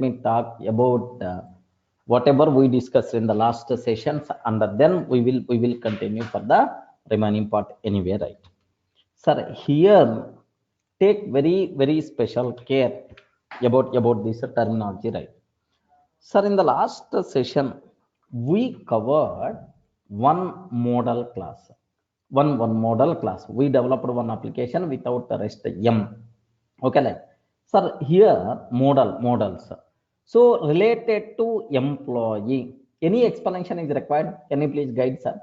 me talk about whatever we discussed in the last sessions, and then we will continue for the remaining part anyway, right? Sir, here take very special care about this terminology, right? Sir, in the last session, we covered one model class. One model class. We developed one application without the rest M. Okay, like sir, here models. So related to employee, any explanation is required? Can you please guide, sir?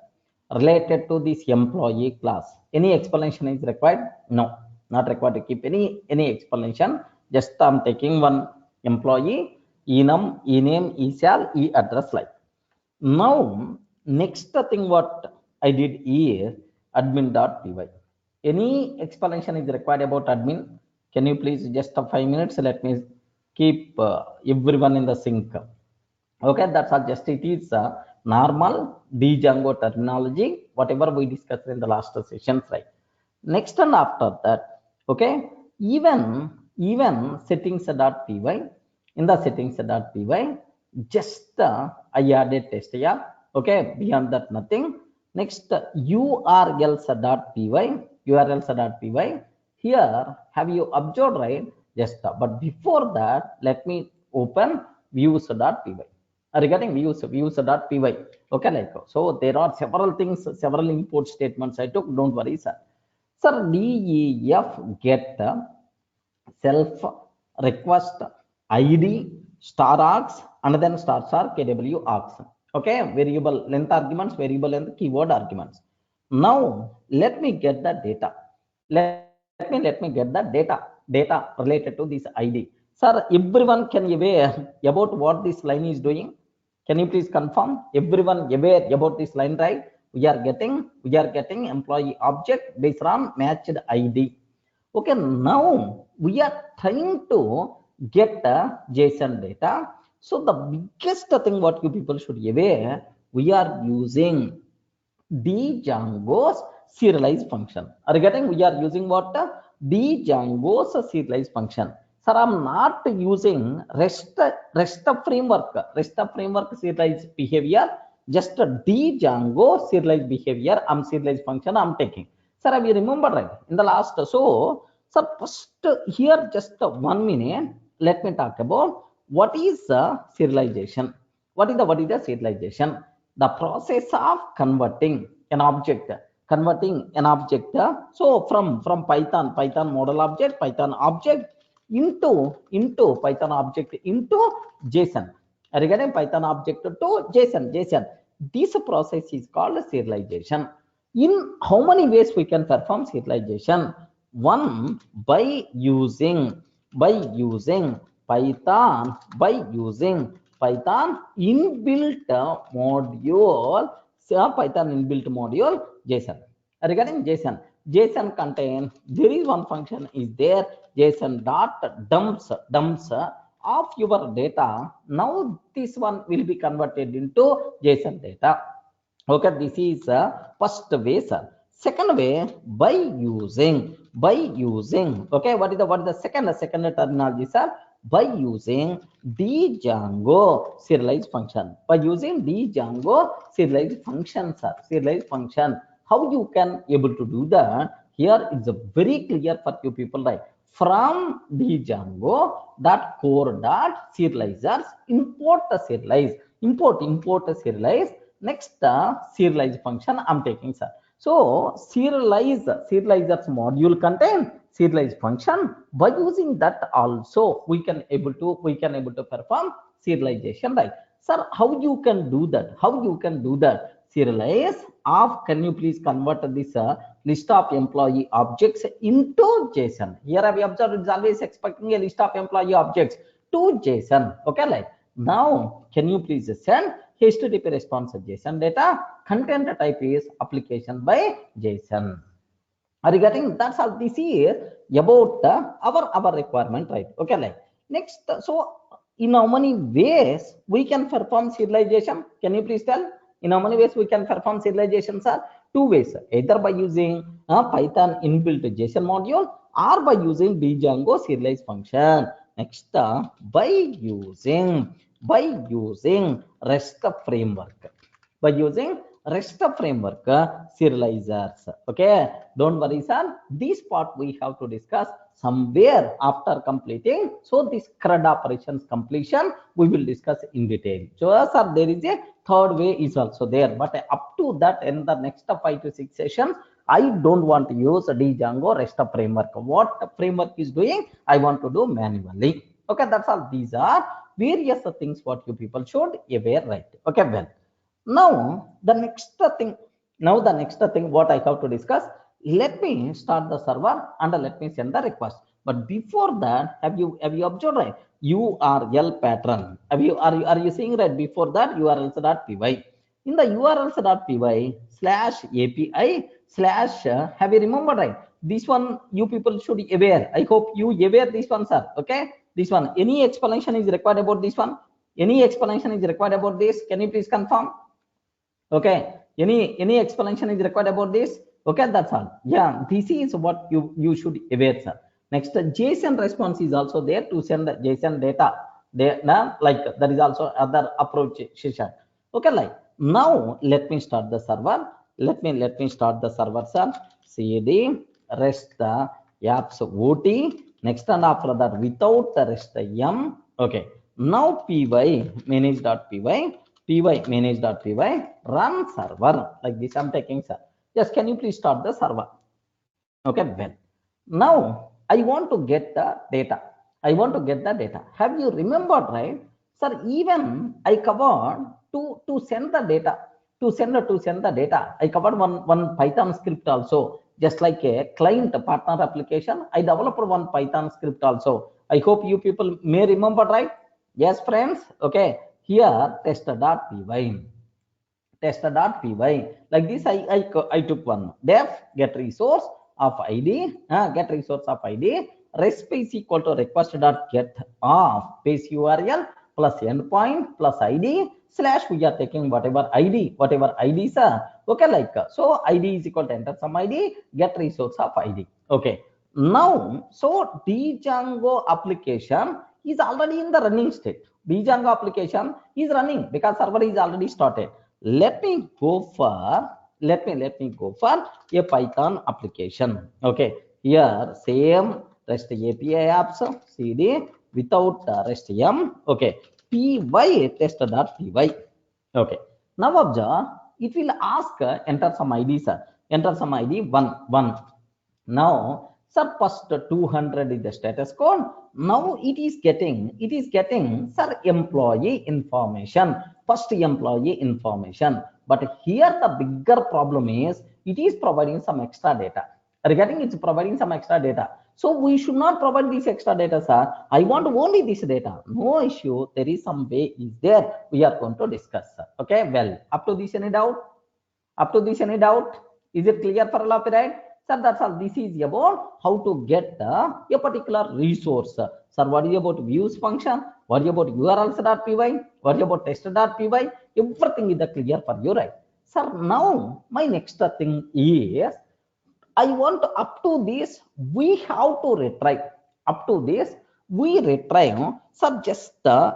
Related to this employee class, any explanation is required? No, not required to keep any explanation. Just I'm taking one employee, enum, ename, eshall, address, like. Now next thing what I did is admin.py. Any explanation is required about admin? Can you please just 5 minutes, let me keep everyone in the sync. Okay, that's all. Just it is normal Django terminology, whatever we discussed in the last sessions, right? Next, and after that, okay, even settings.py, in the settings.py, just I added test, yeah. Okay, beyond that nothing. Next, urls.py, here have you observed, right? Just but before that, let me open views.py. Regarding views.py, okay, like so there are several things, several import statements I took. Don't worry, sir. Sir, def get self request id star args and then star kw args. Okay, variable length arguments, variable length keyword arguments. Now let me get the data. Let me get the data related to this id. Sir, everyone can aware about what this line is doing? Can you please confirm? Everyone aware about this line, right? We are getting employee object based on matched id. Okay, now we are trying to get the JSON data. So the biggest thing what you people should aware, we are using Django's serialize function. Regarding we are using what? Django's serialize function. Sir, I'm not using REST framework serialize behavior. Just Django serialize behavior. I'm serialize function I'm taking. Sir, have you remember, right? In the last, so sir, first here just 1 minute. Let me talk about what is serialization. What is the serialization? The process of converting an object. So from Python model object, Python object into Python object into JSON. Regarding Python object to JSON. This process is called serialization. In how many ways we can perform serialization? One, by using Python, inbuilt module, Python inbuilt module JSON. Regarding JSON contain, there is one function is there, JSON dot dumps of your data. Now this one will be converted into JSON data. Okay, this is first way, sir. Second way, by using. Okay, what is the second terminology, sir? By using Django serialize function. By using Django serialize function, sir. Serialize function. How you can able to do that? Here it's very clear for you people, right? From Django dot core dot serializers import the serialize. Import serialize. Next serialize function I'm taking, sir. So serializers module contain serialize function. By using that also we can able to perform serialization, right? Sir, how you can do that? Serialize of, can you please convert this list of employee objects into JSON? Here I have observed it's always expecting a list of employee objects to JSON. Okay, like now can you please send HTTP response JSON data? Content type is application by JSON. Regarding that's all. This is about our requirement, right? Okay, like next. So in how many ways we can perform serialization? Can you please tell? In how many ways we can perform serialization, sir? Two ways. Either by using Python inbuilt JSON module or by using Django serialize function. next by using REST framework. By using REST framework serializers. Okay, don't worry, sir. This part we have to discuss somewhere after completing. So this CRUD operations completion we will discuss in detail. So sir, there is a third way is also there, but up to that in the next 5 to 6 sessions I don't want to use Django REST framework. What framework is doing, I want to do manually. Okay, that's all. These are various things what you people should aware, right? Okay, well, now the next thing what I have to discuss, let me start the server and let me send the request. But before that, have you observed, right? URL pattern. Are you seeing, right? Before that, urls.py. In the urls.py slash API slash have you remembered, right? This one you people should aware. I hope you aware this one, sir. Okay, this one. Any explanation is required about this one? Any explanation is required about this? Can you please confirm? Okay, any explanation is required about this? Okay, that's all. Yeah, this is what you should aware, sir. Next, JSON response is also there to send JSON data. Like there is also other approach session. Okay, like now let me start the server. Let me start the server, sir. CD rest apps OT. Next, and after that without the rest m. Okay, now py manage.py py manage.py run server, like this I'm taking, sir. Yes, can you please start the server? Okay, well, now I want to get the data. Have you remembered, right, sir? Even I covered to send the data, to send the data, I covered one Python script also. Just like a client partner application, I developed one Python script also. I hope you people may remember, right? Yes, friends. Okay, here tester.py. Like this, I took one def get resource of id, rest is equal to request dot get of base url plus endpoint plus id slash we are taking whatever IDs are. Okay, like so id is equal to enter some id, get resource of id. Okay, now so Django application is already in the running state. Django application is running because server is already started. Let me go for a Python application. Okay, here same REST API apps cd without REST m. Okay, py test.py. Okay, now observe, it will ask enter some id, sir. Enter some id 1. Now sir, first 200 is the status code. Now it is getting sir employee information, first employee information. But here the bigger problem is it is providing some extra data. Regarding it's providing some extra data, so we should not provide this extra data, sir. I want only this data. No issue, there is some way is there, we are going to discuss, sir. Okay, well, up to this any doubt? Is it clear for all of you, right? Sir, that's all. This is about how to get a particular resource. Sir, what is about views function? What is about urls.py? What is about test.py? Everything is clear for you, right? Sir, now my next thing is I want to, up to this, we have to retrieve. Up to this, we retrieve. So just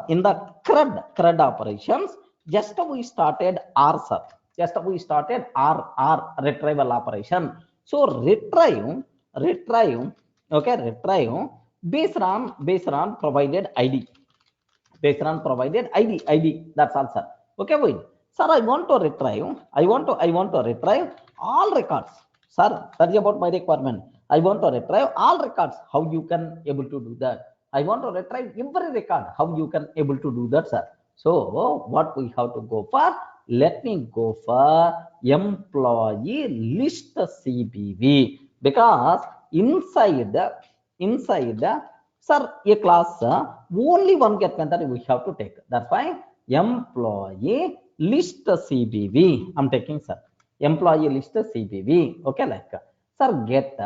in the CRUD operations, just we started R, sir. Just we started R retrieval operation. So retrieve, okay, retrieve based on provided ID. Based on provided ID. That's all, sir. Okay, wait. Sir, I want to retrieve all records. Sir, that's about my requirement. I want to retrieve all records. How you can able to do that? I want to retrieve every record. How you can able to do that, sir? So what we have to go for? Let me go for employee list CBV, because inside sir, a class only one get method we have to take. That's why employee list CBV I'm taking, sir. Employee list CBV. Okay, like sir, get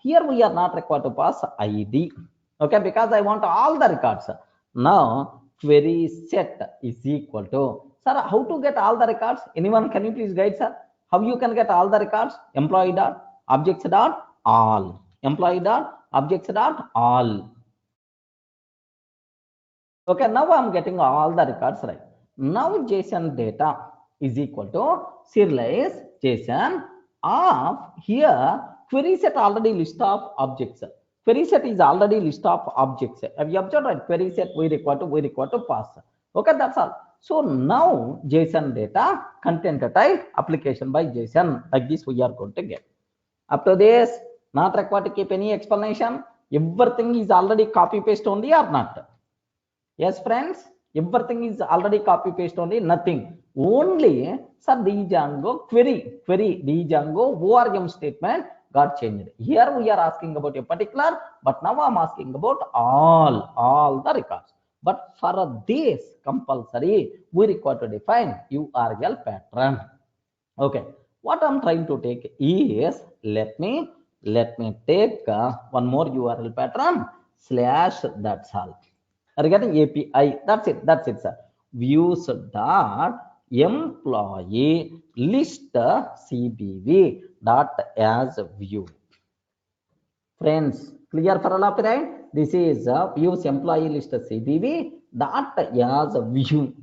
here we are not required to pass ID. Okay, because I want all the records. Now query set is equal to, sir, how to get all the records? Anyone can you please guide, sir? How you can get all the records? Employee dot objects dot all. Employee dot objects dot all. Okay, now I'm getting all the records right. Now JSON data is equal to serialize JSON of here query set already list of objects. Query set is already list of objects. Have you observed right? Query set we require to pass. Okay, that's all. So now JSON data content type application by JSON like this we are going to get. Up to this, not required to keep any explanation. Everything is already copy paste only or not. Yes, friends, everything is already copy paste only, nothing. Only, sir, Django query Django ORM statement got changed. Here we are asking about a particular, but now I'm asking about all the records. But for this compulsory, we require to define URL pattern. Okay, what I'm trying to take is let me take one more URL pattern slash that's all regarding API. That's it, sir. Views dot employee list CBV dot as view. Friends, clear for all of you, right? This is views employee list CBV dot as a view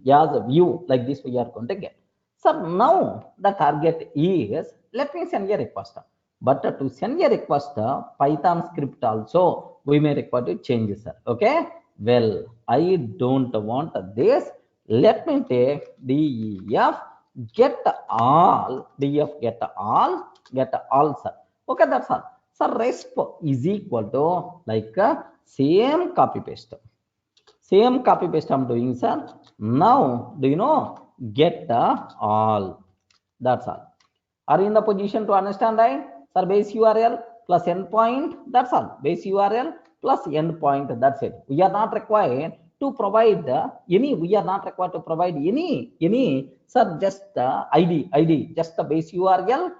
like this we are going to get. So now the target is let me send a request. But to send a request, Python script also we may require to change, sir. Okay. Well, I don't want this. Let me take def get all, sir. Okay, that's all. So resp is equal to like same copy paste. Same copy paste I'm doing, sir. Now, do you know get all? That's all. Are you in the position to understand, right? Sir, base URL plus endpoint. That's all. Base URL plus endpoint. That's it. We are not required to provide any. We are not required to provide any. Sir, just ID. Just the base URL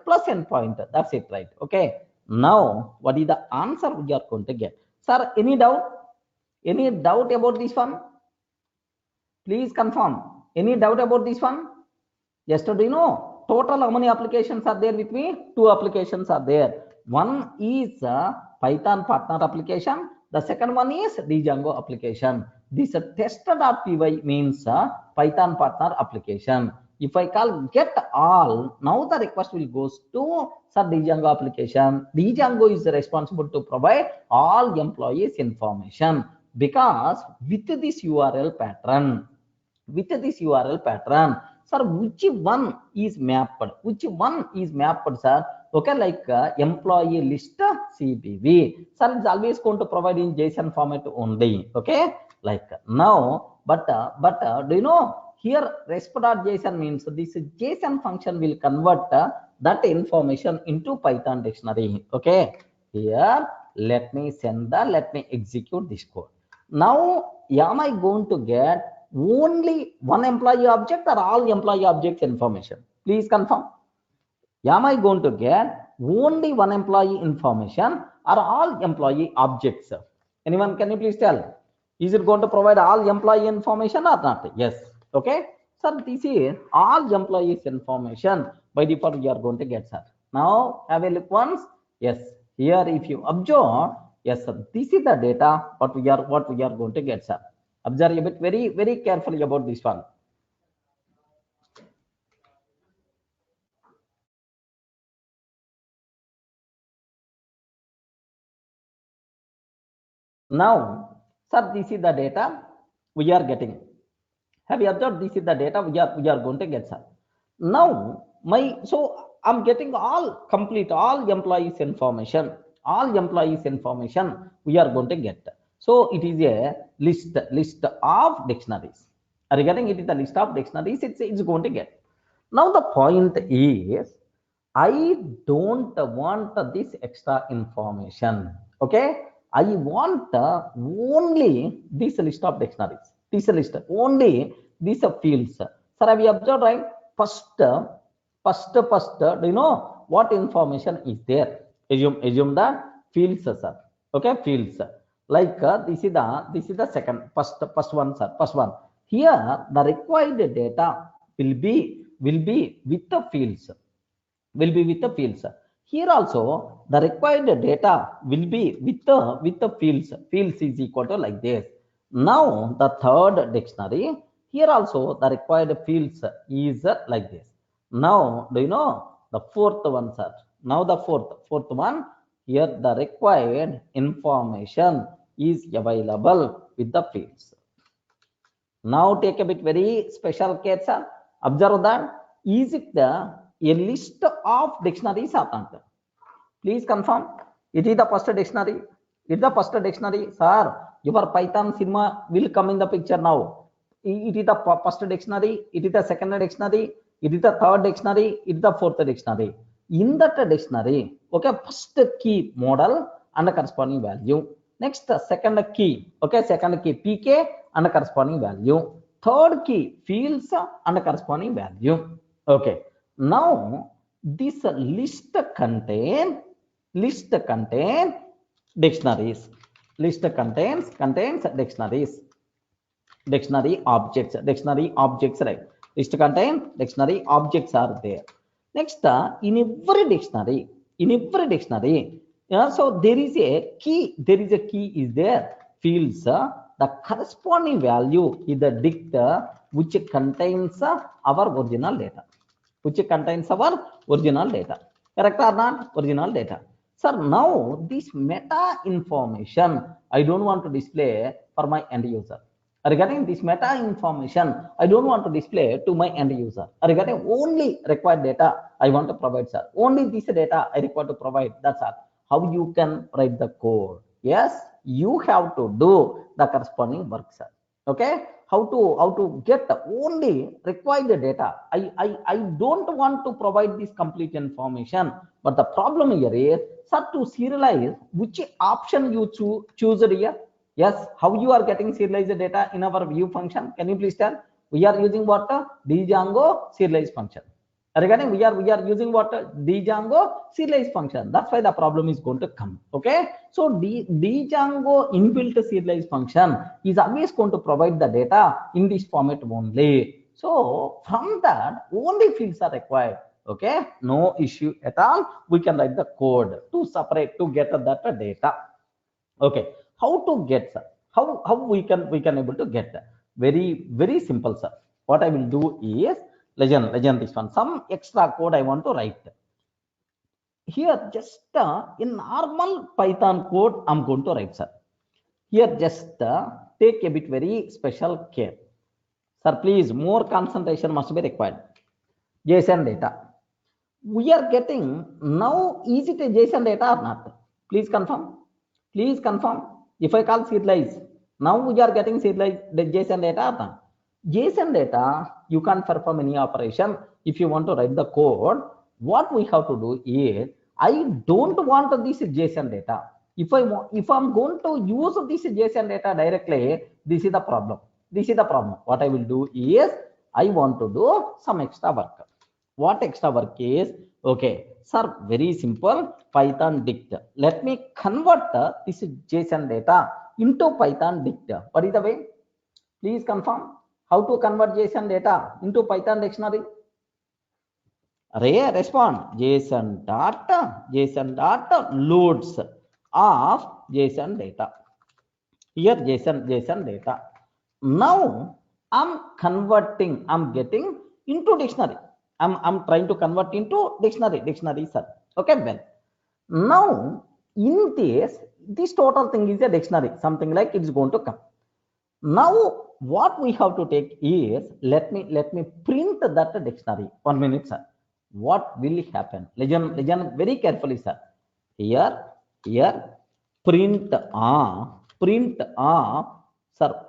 plus endpoint. That's it, right? Okay. Now, what is the answer we are going to get? Sir, any doubt? Any doubt about this one? Please confirm. Any doubt about this one? Yesterday, no. Total how many applications are there with me? 2 applications are there. One is Python partner application. The second one is Django application. This test.py means Python partner application. If I call get all, now the request will goes to Django application. Django is responsible to provide all employees information because with this URL pattern, sir, which one is mapped? Sir? Okay, like employee list CBV. Sir, it's always going to provide in JSON format only. Okay, like now, but do you know here resp.json means this JSON function will convert that information into Python dictionary. Okay, here let me execute this code. Now, am I going to get only one employee object or all employee objects information? Please confirm. Am I going to get only one employee information or all employee objects? Anyone, can you please tell? Is it going to provide all employee information or not? Yes. Okay. Sir, this is all employees information. By default, you are going to get, sir. Now, have a look once. Yes. Here, if you observe, yes, sir, this is the data what we are going to get, sir. Observe a bit very carefully about this one. Now, sir, this is the data we are getting. Have you observed? This is the data we are going to get, sir. Now, I'm getting all complete, all employees information we are going to get. So it is a list of dictionaries. Are you getting it? Is the list of dictionaries it's going to get. Now the point is, I don't want this extra information. Okay, I want only this list of dictionaries. This list only these fields. Sir, have you observed, right? First, do you know what information is there? Assume the fields, sir. Okay, fields. Like this is the second first one, sir. First one. Here the required data will be with the fields. Here also the required data will be with the fields. Fields is equal to like this. Now the third dictionary, here also the required fields is like this. Now do you know the fourth one, sir? Now the fourth one, here the required information is available with the fields. Now take a bit very special care, sir. Observe that. Is it a list of dictionaries or not? Please confirm. It is the first dictionary. It is the first dictionary, sir. Your Python cinema will come in the picture now. It is the first dictionary. It is the second dictionary. It is the third dictionary. It is the fourth dictionary. In that dictionary, okay, first key model and the corresponding value. Next, second key, okay, second key pk and the corresponding value. Third key fields and the corresponding value. Okay. Now this list contain dictionaries. List contains dictionary objects, right? List contain dictionary objects are there. Next, in every dictionary, so there is a key is there. Fields, the corresponding value is the dict which contains our original data, correct or not? Original data. Sir, now this meta information I don't want to display for my end user. Regarding this meta information, I don't want to display to my end user. Regarding only required data I want to provide, sir. Only this data I require to provide. That's all. How you can write the code? Yes, you have to do the corresponding work, sir. Okay, how to get only required data. I don't want to provide this complete information, but the problem here is, sir, to serialize which option you choose here. Yes, how you are getting serialized data in our view function? Can you please tell? We are using what? Django serialize function. Regarding we are using what? Django serialize function. That's why the problem is going to come. Okay, so Django inbuilt serialize function is always going to provide the data in this format only. So from that only fields are required. Okay, no issue at all. We can write the code to separate to get that data. Okay, how to get, sir? How we can able to get that? Very simple, sir. What I will do is legend this one. Some extra code I want to write here. Just in normal Python code I'm going to write, sir. Here just take a bit very special care, sir. Please, more concentration must be required. JSON data we are getting now. Is it a JSON data or not? Please confirm. Please confirm. If I call serialize, now we are getting serialized the JSON data or not? JSON data, you can't perform any operation. If you want to write the code, what we have to do is, I don't want this JSON data. If I'm going to use this JSON data directly, this is the problem. What I will do is, I want to do some extra work. What extra work is? Okay, sir, very simple. Python dict. Let me convert this JSON data into Python dict. What is the way? Please confirm. How to convert JSON data into Python dictionary? Array respond. JSON dot loads of JSON data. Here JSON data. Now I'm converting. I'm getting into dictionary. I'm trying to convert into dictionary, sir. Okay, well, now in this total thing is a dictionary, something like it's going to come. Now what we have to take is, let me print that dictionary. 1 minute, sir. What will happen? Listen very carefully, sir. Here print sir.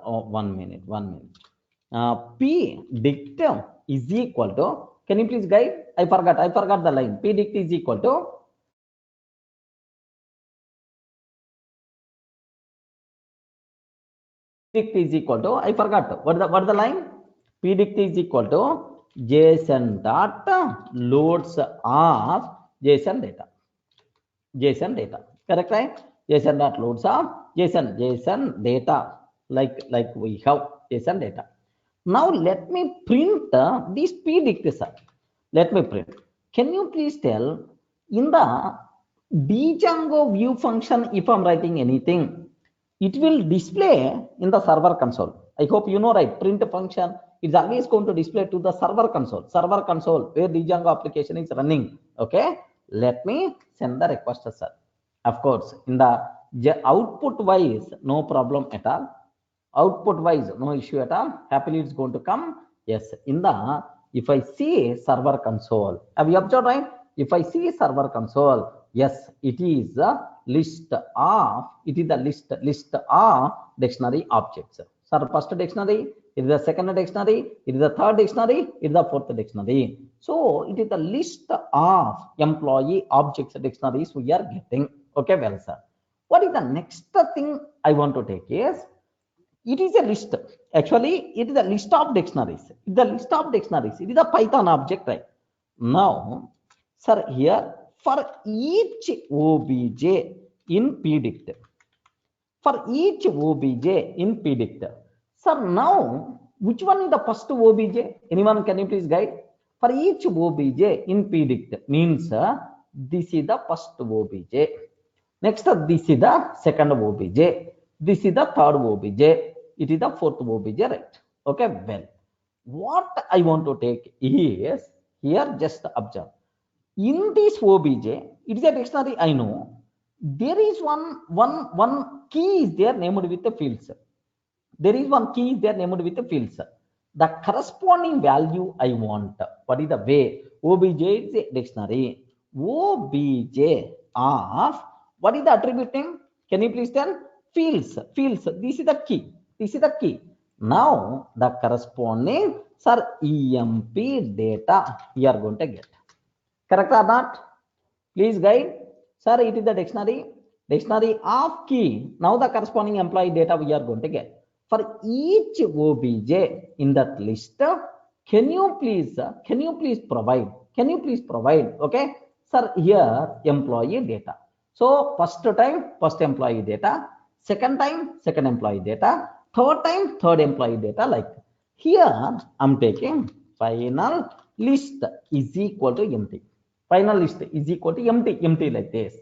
Oh, 1 minute. P dict is equal to, can you please guide? I forgot the line. P dict is equal to, I forgot what the line. P dict is equal to JSON dot loads of JSON data. Correct, right? JSON dot loads of JSON data, like we have JSON data. Now let me print this P dict, sir. Let me print. Can you please tell, in the Django view function, if I'm writing anything, it will display in the server console. I hope you know, right? Print function is always going to display to the server console where the Django application is running. Okay, let me send the request, sir. Of course, in the output wise, no problem at all. Output wise, no issue at all. Happily, it's going to come. Yes, in the if I see server console, have you observed, right? If I see server console, yes, it is a list of list of dictionary objects. So first dictionary, it is the second dictionary, it is the third dictionary, it is the fourth dictionary. So it is the list of employee objects dictionaries we are getting. Okay, well, sir. What is the next thing I want to take is it is a list. Actually, it is a list of dictionaries. The list of dictionaries. It is a Python object, right? Now, sir, here for each obj in pdict, for each obj in pdict, sir, now which one is the first obj? Anyone can you please guide? For each obj in pdict means this is the first obj. Next, this is the second obj. This is the third obj. It is the fourth obj, right? Okay, well, what I want to take is here just observe. In this obj, it is a dictionary, I know. There is one key is there named with the fields. There is one key is there named with the fields. The corresponding value I want. What is the way? Obj is a dictionary. Obj of what is the attribute name? Can you please tell? Fields. Fields. This is the key. This is the key. Now the corresponding sir emp data we are going to get. Correct or not? Please guide. Sir, it is the dictionary of key. Now the corresponding employee data we are going to get. For each obj in that list, can you please provide? Can you please provide? Okay, sir, here employee data. So first time, first employee data. Second time, second employee data. Third time, third employee data. Like here, I'm taking final list is equal to empty. Final list is equal to empty like this.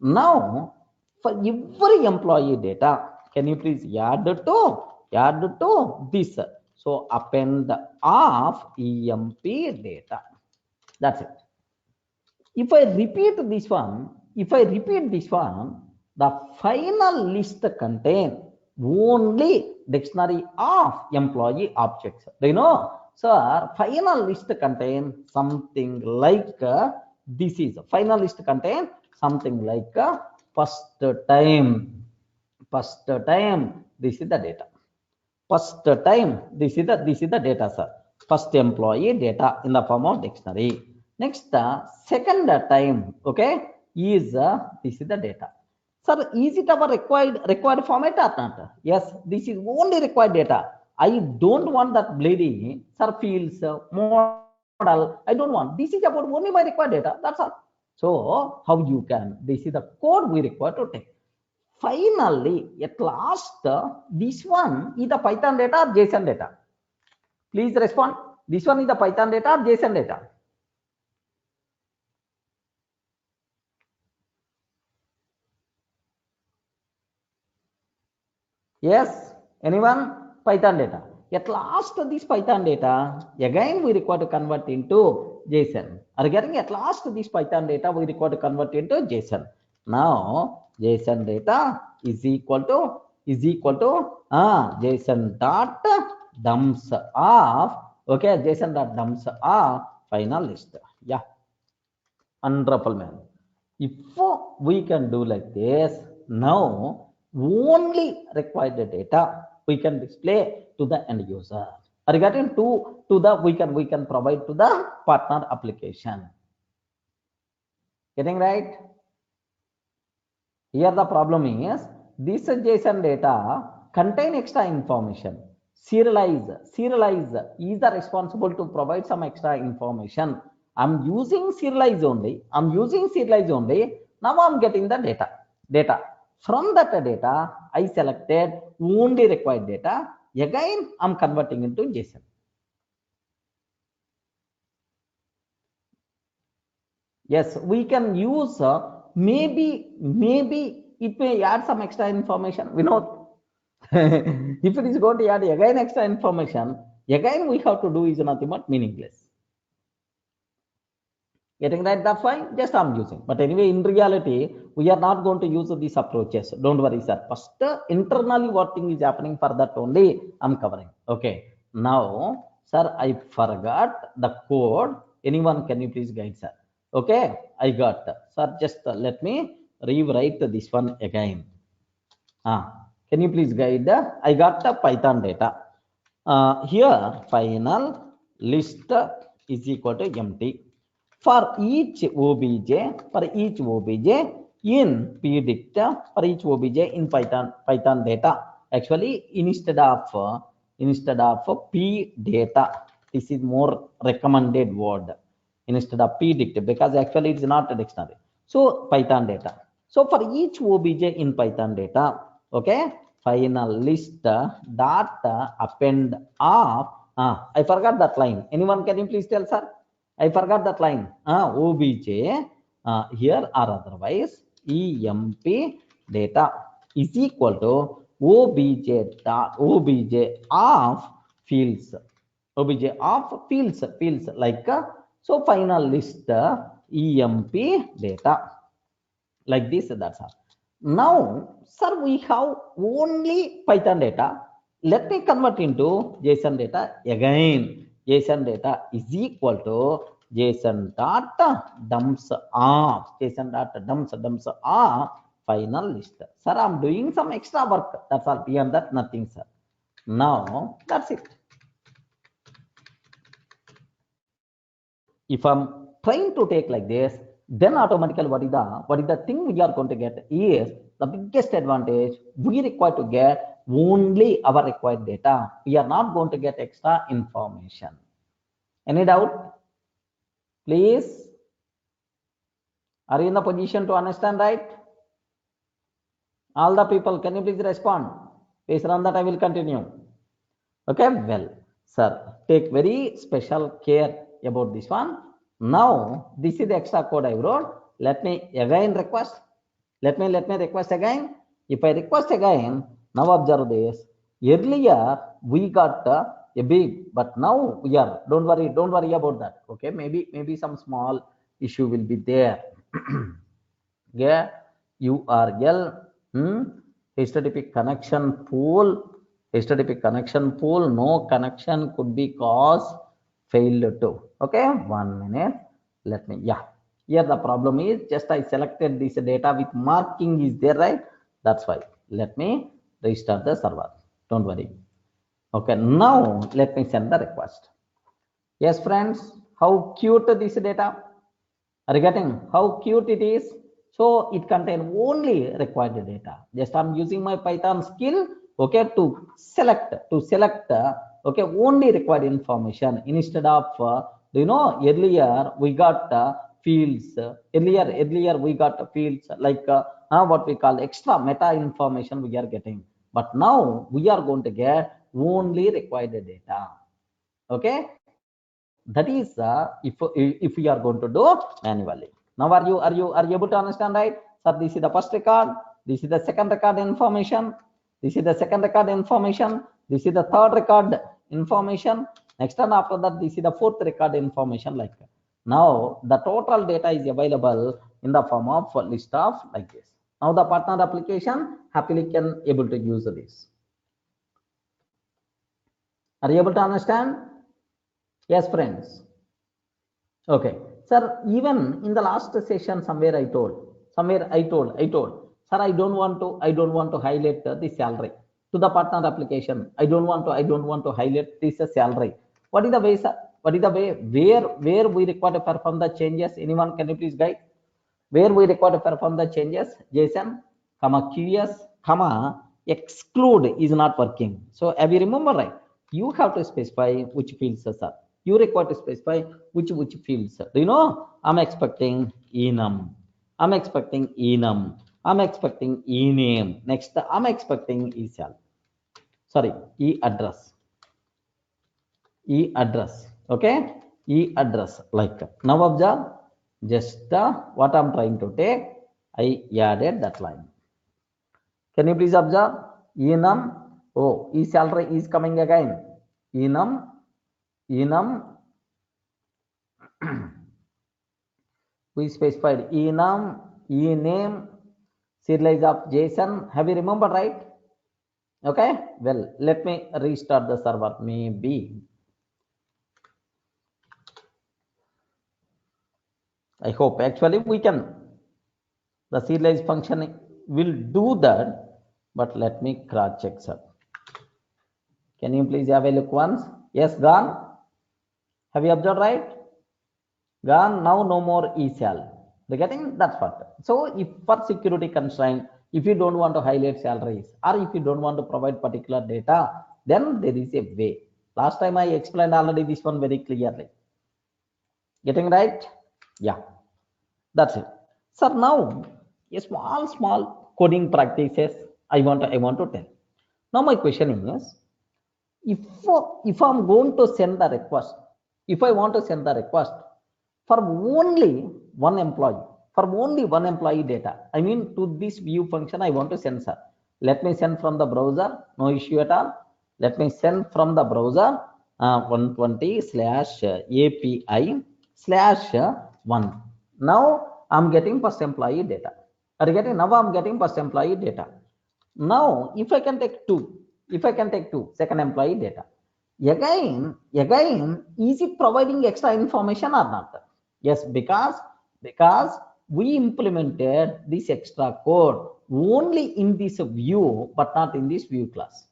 Now, for every employee data, can you please add to this? So append of emp data. That's it. If I repeat this one, the final list contain only dictionary of employee objects. Do you know? So our final list contain something like this is final list contain something like first time. First time, this is the data. First time, this is the data, sir. First employee data in the form of dictionary. Next, second time, okay, is this is the data. Sir, is it our required format or not? Yes, this is only required data. I don't want that bleeding, sir, fields, model. I don't want. This is about only my required data. That's all. So, how you can? This is the code we require to take. Finally, at last, this one is the Python data or JSON data? Please respond. This one is the Python data or JSON data? Yes, anyone? Python data. At last, this Python data, again we require to convert into JSON. Are getting at last this Python data we require to convert into JSON. Now, JSON data is equal to JSON dot dumps of, okay, JSON dot dumps of final list. Yeah, wonderful, man. If we can do like this, now only required data we can display to the end user. Regarding to the we can provide to the partner application. Getting right? Here the problem is this JSON data contain extra information. Serialize is the responsible to provide some extra information. I'm using serialize only. Now I'm getting the data. From that data, I selected only required data. Again, I'm converting into JSON. Yes, we can use maybe it may add some extra information. We know if it is going to add again extra information, again we have to do is nothing but meaningless. Getting right? That's why just I'm using. But anyway, in reality, we are not going to use these approaches. Don't worry, sir. First, internally, what thing is happening for that only I'm covering. Okay. Now, sir, I forgot the code. Anyone, can you please guide, sir? Okay, I got. Sir, just let me rewrite this one again. Can you please guide? I got the Python data. Here, final list is equal to empty. For each obj in pdict, for each obj in Python data. Actually, instead of p data, this is more recommended word instead of pdict, because actually it's not a dictionary. So Python data. So for each obj in Python data, okay, final list dot append of I forgot that line. Anyone, can you please tell, sir? I forgot that line. Obj here or otherwise emp data is equal to obj of fields. Obj of fields like so final list emp data like this. That's all. Now, sir, we have only Python data. Let me convert into JSON data again. JSON data is equal to JSON dot dumps of dumps of final list. Sir, I'm doing some extra work. That's all. Beyond that, nothing, sir. Now, that's it. If I'm trying to take like this, then automatically what is the thing we are going to get is the biggest advantage. We require to get only our required data. We are not going to get extra information. Any doubt? Please. Are you in the position to understand, right? All the people, can you please respond? Based on that, I will continue. Okay, well, sir, take very special care about this one. Now, this is the extra code I wrote. Let me again request. Let me request again. If I request again, now observe this. Earlier we got a big, but now we are. Don't worry about that. Okay, maybe some small issue will be there. Yeah, URL, HTTP connection pool. HTTP connection pool, no connection could be cause failure to. Okay, 1 minute. Let me, here the problem is just I selected this data with marking is there, right? That's why. Let me restart the server. Don't worry. Okay, now let me send the request. Yes, friends, how cute this data? Are you getting how cute it is? So it contains only required data. Just I'm using my Python skill, okay, to select okay, only required information instead of earlier we got fields. Earlier we got fields like what we call extra meta information we are getting. But now we are going to get only required data. Okay, that is if we are going to do manually. Now are you able to understand, right? So this is the first record, this is the second record information, this is the second record information, this is the third record information. Next and after that, this is the fourth record information. Like now the total data is available in the form of a list of like this. Now the partner application happily can able to use this. Are you able to understand? Yes, friends. Okay, sir, even in the last session somewhere I told, sir, I don't want to highlight the salary to the partner application. I don't want to highlight this salary. What is the way, sir? What is the way where we require to perform the changes? Anyone, can you please guide? Where we require to perform the changes? JSON, QS, exclude is not working. So have you remember, right? You have to specify which fields, sir. You require to specify which fields. Do you know? I'm expecting enum. I'm expecting enum. I'm expecting ename. Next, I'm expecting eSal. Sorry, e-address. E-address. Okay? E-address. Like now observe just what I'm trying to take. I added that line. Can you please observe? Enum. Oh, e-salary is coming again. Enum. We specified enum, ename, serialize of JSON. Have you remembered, right? Okay. Well, let me restart the server. Maybe. I hope actually we can. The serialize function will do that, but let me cross check, sir. Can you please have a look once? Yes, gone. Have you observed, right? Gone. Now no more eSal. They're getting that's what. So if for security constraint, if you don't want to highlight salaries or if you don't want to provide particular data, then there is a way. Last time I explained already this one very clearly. Getting right? Yeah. That's it. So now a small coding practices I want to tell. Now my question is, if I'm going to send the request, if I want to send the request for only one employee data, I mean to this view function I want to send, sir. Let me send from the browser, no issue at all. Let me send from the browser 120/API/1. Now I'm getting first employee data. Are you getting? Now I'm getting first employee data. Now if I can take two, second employee data. Again, is it providing extra information or not? Yes, because we implemented this extra code only in this view, but not in this view class.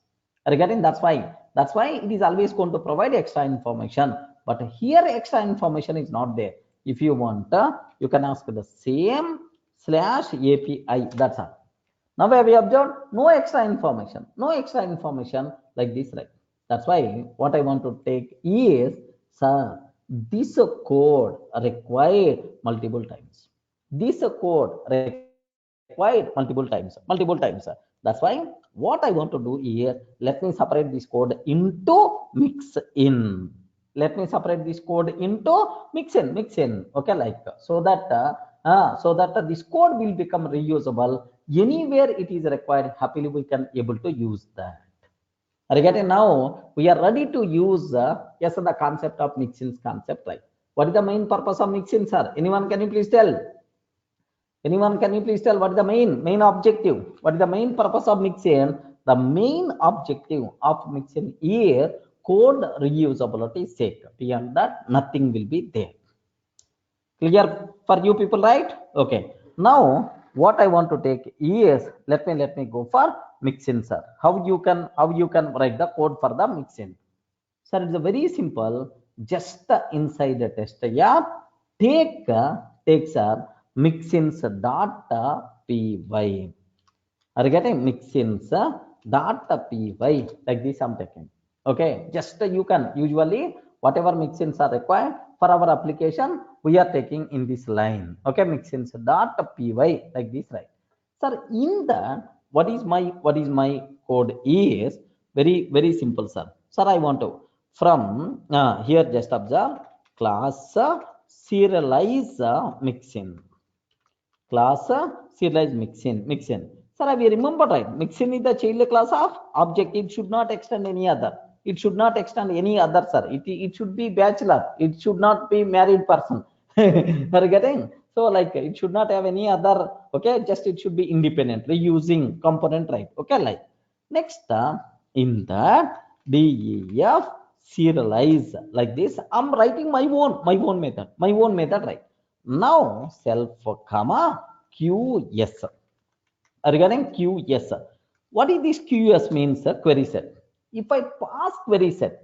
Regarding that's why it is always going to provide extra information. But here extra information is not there. If you want, you can ask the same /API. That's all. Now we observed no extra information like this, right? That's why what I want to take is, sir, this code required multiple times. This code required multiple times. That's why what I want to do here, let me separate this code into mix in. Let me separate this code into mix in. Okay, like so that this code will become reusable anywhere it is required. Happily we can able to use that. Regarding now we are ready to use yes, the concept of mixins concept, right? What is the main purpose of mixins, sir? Anyone can you please tell? What is the main objective? What is the main purpose of mixin? The main objective of mixin is code reusability sake. Beyond that, nothing will be there. Clear for you people, right? Okay. Now what I want to take is, let me go for mixin, sir. How you can write the code for the mixin? Sir, it's a very simple. Just inside the test, yeah. Take sir, mixins dot py. Are you getting mixins dot py? Like this I'm taking. Okay, just you can usually whatever mixins are required for our application, we are taking in this line. Okay, mixins dot py like this, right? Sir, in that what is my code is very simple, sir. Sir, I want to from here just observe class serialize mixin. Class serialize mixin. Sir, have you remember, right? Mixin is the child class of object. It should not extend any other. Sir. It should be bachelor. It should not be married person. Are you getting? So like it should not have any other. Okay, just it should be independently using component, right? Okay, like next in that def serialize like this. I'm writing my own method, right? Now self comma QS. Regarding QS, what is this QS means? Query set. If I pass query set,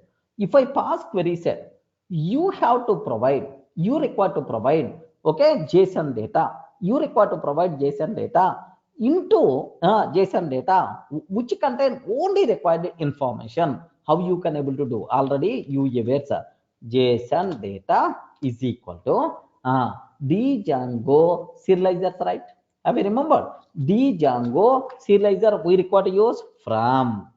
you have to provide. You require to provide. Okay, JSON data. You require to provide JSON data into JSON data which contain only required information. How you can able to do? Already you aware, sir. JSON data is equal to Django serializers, right? Have you remembered? Django serializer we require to use from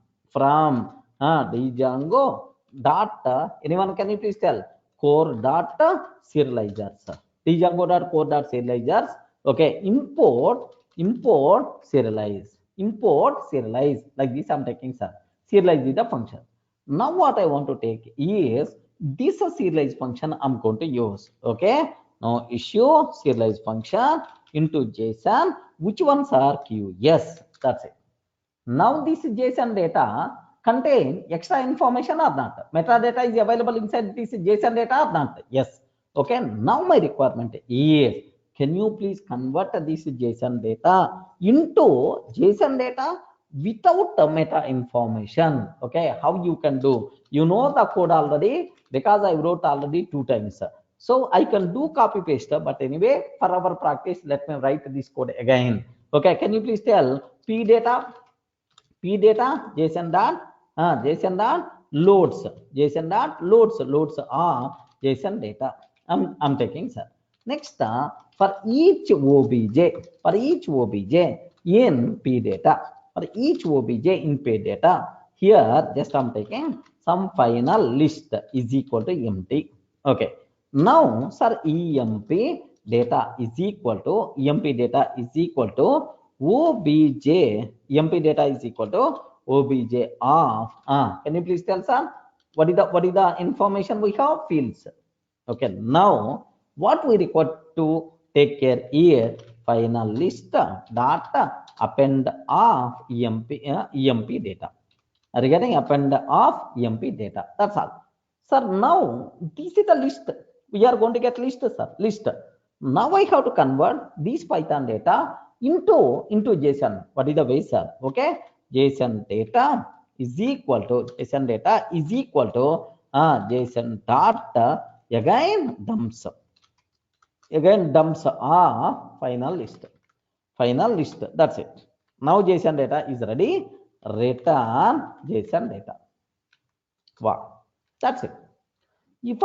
Django dot anyone can you please tell core dot serializers. Django dot core dot serializers. Okay, import serialize. import serialize. Like this I'm taking, sir. Serialize is the function. Now what I want to take is this serialize function I'm going to use. Okay. Now issue serialize function into JSON. Which ones are QS? That's it. Now this JSON data contain extra information or not? Metadata is available inside this JSON data or not? Yes. Okay. Now my requirement is, can you please convert this JSON data into JSON data without the meta information? Okay. How you can do? You know the code already because I wrote already 2 times. So I can do copy paste, but anyway, for our practice, let me write this code again. Okay. Can you please tell P data JSON dot loads, loads are JSON data. I'm taking, sir. Next, for each OBJ in P data, for each OBJ in P data, here just I'm taking some final list is equal to empty. Okay. Now, sir, emp data is equal to OBJ, emp data is equal to OBJ of, can you please tell, sir, what is the information we have? Fields. Okay. Now what we require to take care here, final list dot append of emp data. Are you getting? Append of emp data. That's all, sir. Now this is the list. We are going to get list, sir. List. Now I have to convert this Python data into JSON. What is the way, sir? Okay. JSON data is equal to JSON dot again dumps final list. That's it. Now JSON data is ready. Return JSON data. Wow. That's it. If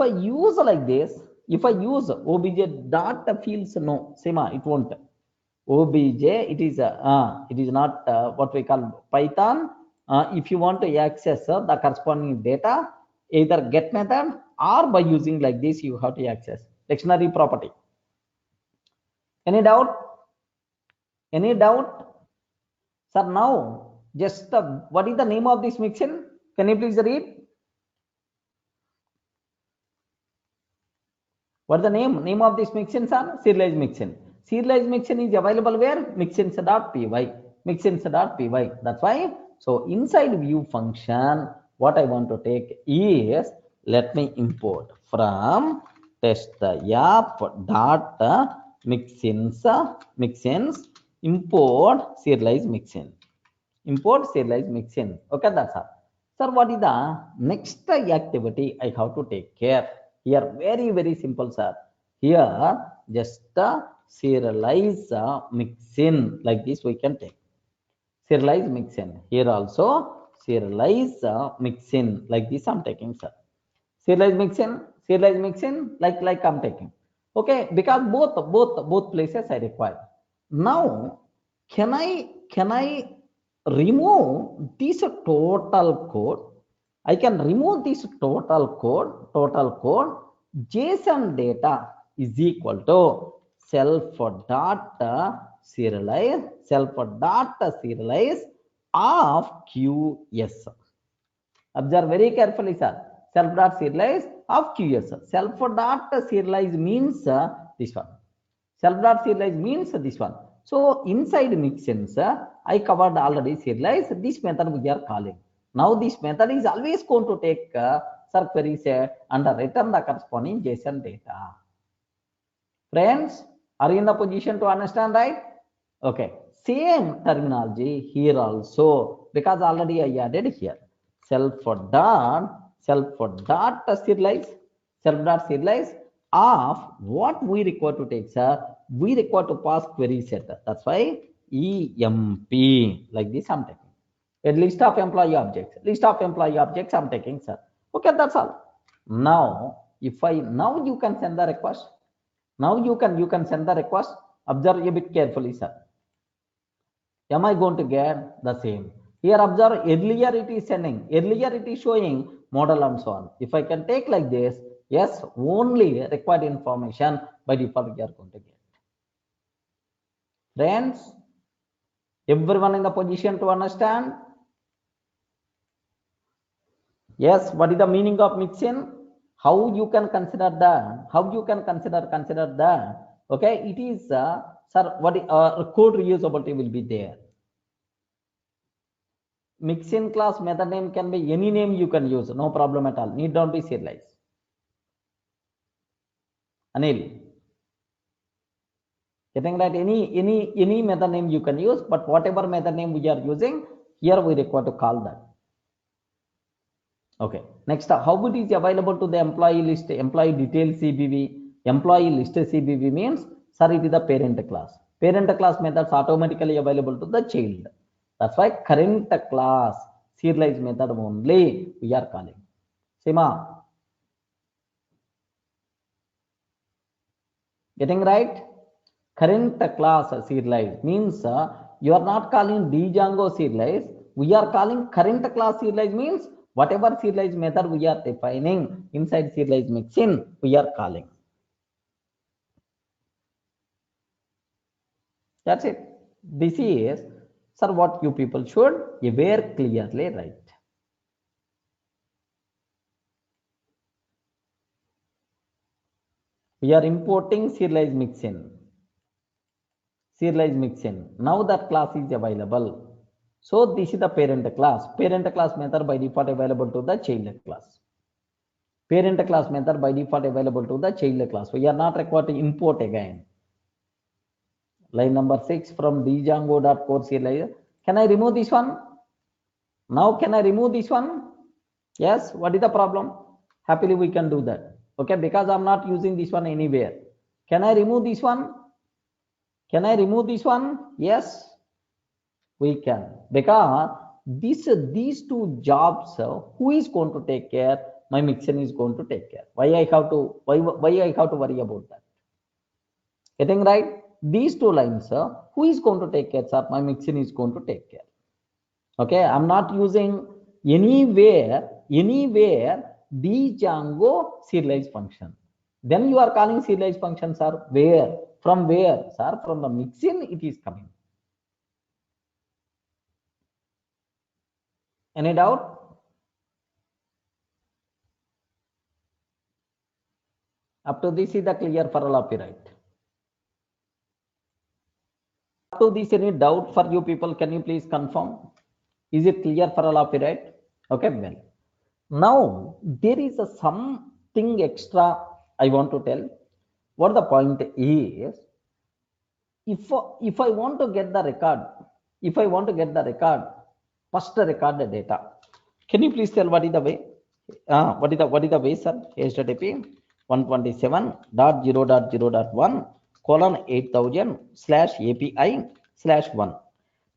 I use like this, if I use obj dot fields, no, Sema, it won't. OBJ, it is not what we call Python. If you want to access the corresponding data, either get method or by using like this, you have to access dictionary property. Any doubt? Sir, now just what is the name of this mixin? Can you please read? What is the name of this mixin, sir? Serialized mixin. Serialized mixin is available where? Mixins.py. That's why. So inside view function, what I want to take is, let me import from test app dot mixins import serialized mixin. Okay, that's all. Sir, what is the next activity I have to take care? Here, very simple, sir. Here, just serialize mixin. Like this we can take. Serialize mixin. Here also, serialize mixin. Like this I'm taking, sir. Serialize mixin, like I'm taking. Okay, because both places I require. Now, can I remove this total code? I can remove this total code. JSON data is equal to self dot serialize of QS. Observe very carefully, sir. Self dot serialize of QS. Self dot serialize means this one. Self dot serialize means this one. So inside mixins, I covered already serialize. This method we are calling. Now this method is always going to take sir queries and return the corresponding JSON data. Friends, are you in the position to understand, right? Okay. Same terminology here also, because already I added here. Self dot serialize of what we require to take, sir. We require to pass query set. That's why EMP, like this I'm taking. A list of employee objects. I'm taking, sir. Okay, that's all. Now, now you can send the request. Now you can send the request. Observe a bit carefully, sir. Am I going to get the same? Here observe, earlier it is sending, earlier it is showing model and so on. If I can take like this, yes, only required information by default you are going to get. Friends, Everyone in the position to understand? Yes, what is the meaning of mixin? How you can consider the, how you can consider the, okay, it is, sir, what code reusability will be there. Mixin class method name can be any name you can use, no problem at all, need not be serialized. Anil, getting right? Any method name you can use, but whatever method name we are using, here we require to call that. Okay, next, how it is available to the employee list, employee detail CBV, employee list CBV means, sir, it is the parent class. Parent class methods automatically available to the child. That's why current class serialized method only we are calling. Sima, getting right? Current class serialized means you are not calling Django serialized. We are calling current class serialized means whatever serialized method we are defining inside serialized mixin, we are calling. That's it. This is, sir, what you people should aware clearly write. We are importing serialized mixin. Serialized mixin. Now that class is available. So this is the parent class. Parent class method by default available to the child class. Parent class method by default available to the child class. We are not required to import again. Line number 6 from django.core serializer. Can I remove this one? Now can I remove this one? Yes. What is the problem? Happily we can do that. Okay, because I'm not using this one anywhere. Can I remove this one? Can I remove this one? Yes, we can. Because these two jobs, who is going to take care? My mixin is going to take care. Why I have to worry about that? Getting right? These two lines, who is going to take care, sir? My mixin is going to take care. Okay, I'm not using anywhere the Django serialized function. Then you are calling serialized function, sir. Where? From where, sir? From the mixin it is coming. Any doubt? Up to this is the clear for all of you, right? Up to this, any doubt for you people? Can you please confirm? Is it clear for all of you, right? Okay, well. Now there is something extra I want to tell. What the point is, if I want to get the record, first record the data. Can you please tell what is the way? What is the way, sir? HTTP 127.0.0.1 colon 8000 slash API slash 1.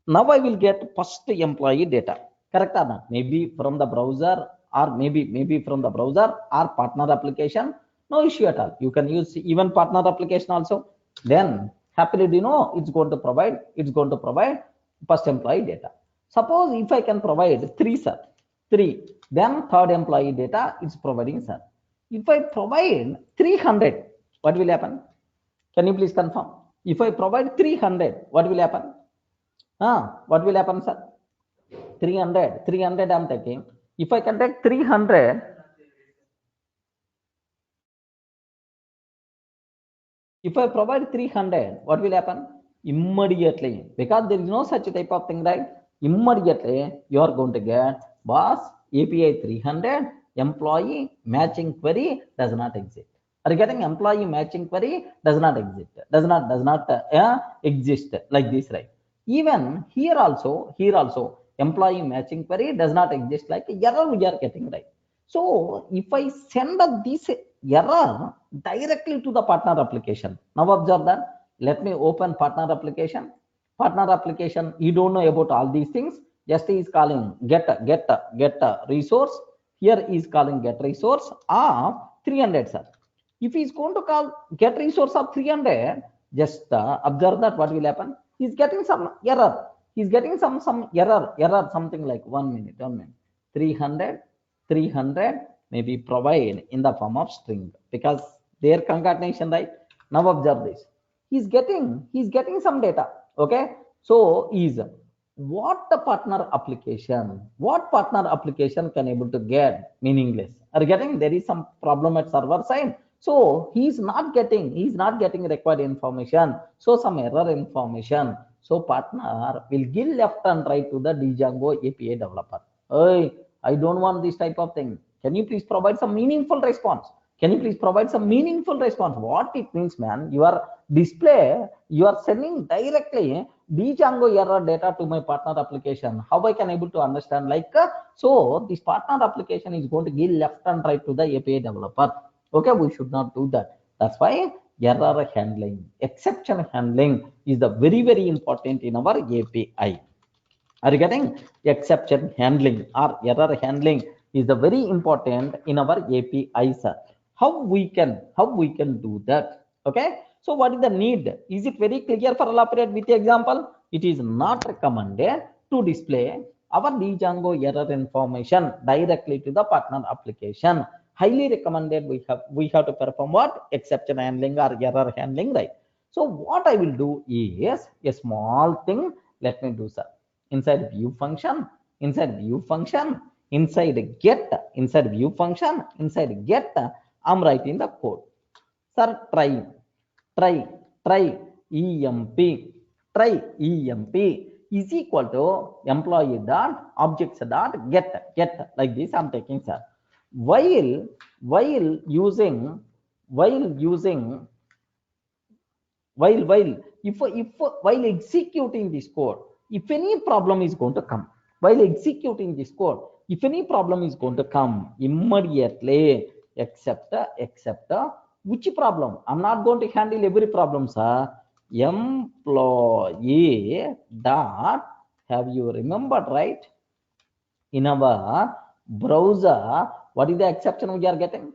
Now I will get first employee data. Correct or not? Maybe from the browser, or maybe from the browser or partner application. No issue at all. You can use even partner application also. Then happily, it's going to provide first employee data. Suppose if I can provide 3, sir, 3, then third employee data it's providing, sir. If I provide 300, what will happen? Can you please confirm? If I provide 300, what will happen? What will happen, sir? 300 I'm taking. If I can take 300, if I provide 300, what will happen? Immediately, because there is no such type of thing, right? Immediately, you are going to get boss API 300, employee matching query does not exist. Are you getting? Employee matching query does not exist, exist like this, right? Even here also, employee matching query does not exist, like error we are getting, right? So if I send this error directly to the partner application, now observe that. Let me open partner application. Partner application, you don't know about all these things. Just is calling get resource. Here is calling get resource of 300, sir. If he is going to call get resource of 300, just observe that what will happen. He's getting some error. He's getting some error something like 1 minute. 300 maybe provide in the form of string, because their concatenation, right? Now observe this. He's getting some data. Okay. So is what the partner application can able to get meaningless. Are you getting? There is some problem at server side. So he's not getting required information. So some error information. So partner will give left and right to the Django API developer. Hey, I don't want this type of thing. Can you please provide some meaningful response? Can you please provide some meaningful response? What it means, man? Your display, you are sending directly Django error data to my partner application. How I can able to understand? So this partner application is going to give left and right to the API developer. Okay, we should not do that. That's why error handling, exception handling is the very important in our API. Are you getting? Exception handling or error handling is the very important in our API, sir. How we can do that? Okay. So what is the need? Is it very clear for elaborate with the example? It is not recommended to display our Django error information directly to the partner application. Highly recommended we have to perform what? Exception handling or error handling, right? So what I will do is a small thing. Let me do, sir. Inside view function, inside view function, inside get, I'm writing the code. Sir, try, try, emp, try, emp is equal to employee dot objects dot get, like this I'm taking, sir. While using, while executing this code, if any problem is going to come, while executing this code, if any problem is going to come immediately, except which problem? I'm not going to handle every problem, sir. Employee dot, have you remembered, right? In our browser, what is the exception we are getting?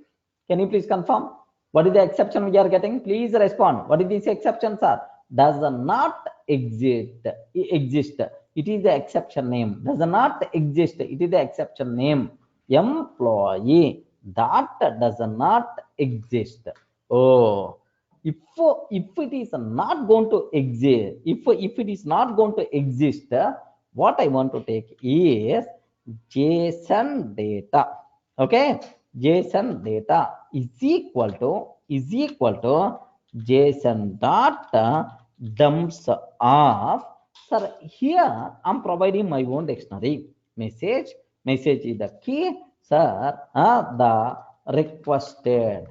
Can you please confirm? What is the exception we are getting? Please respond. What is this exception, sir? Does not exist. It is the exception name. Does not exist. It is the exception name. Employee. That does not exist. Oh, if it is not going to exist, if it is not going to exist, what I want to take is JSON data. Okay, JSON data is equal to JSON dot dumps of. Sir, here I'm providing my own dictionary. Message is the key, sir. The requested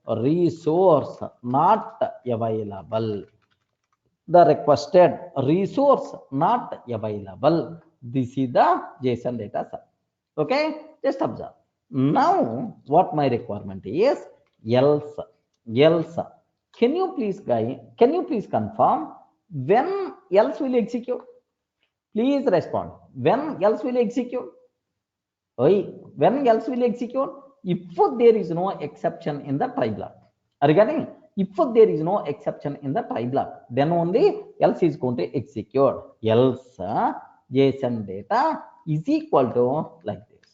resource not available. The requested resource not available. This is the JSON data, sir. Okay, just observe. Now, what my requirement is? Else. Can you please, guys? Can you please confirm when else will execute? Please respond. When else will execute? When else will execute? If there is no exception in the try block. Are you getting? If there is no exception in the try block, then only else is going to execute. Else JSON data is equal to like this.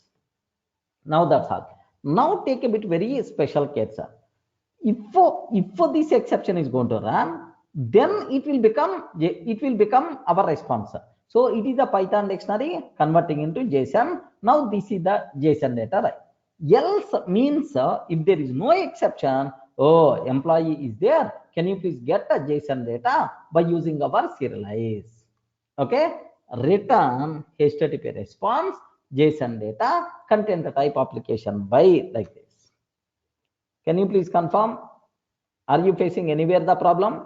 Now that's all. Now take a bit very special case, sir. If this exception is going to run, then it will become our response. So it is a Python dictionary converting into JSON. Now this is the JSON data, right? Else means if there is no exception, oh, employee is there. Can you please get the JSON data by using our serialize? Okay, return HTTP response JSON data content type application by like this. Can you please confirm? Are you facing anywhere the problem?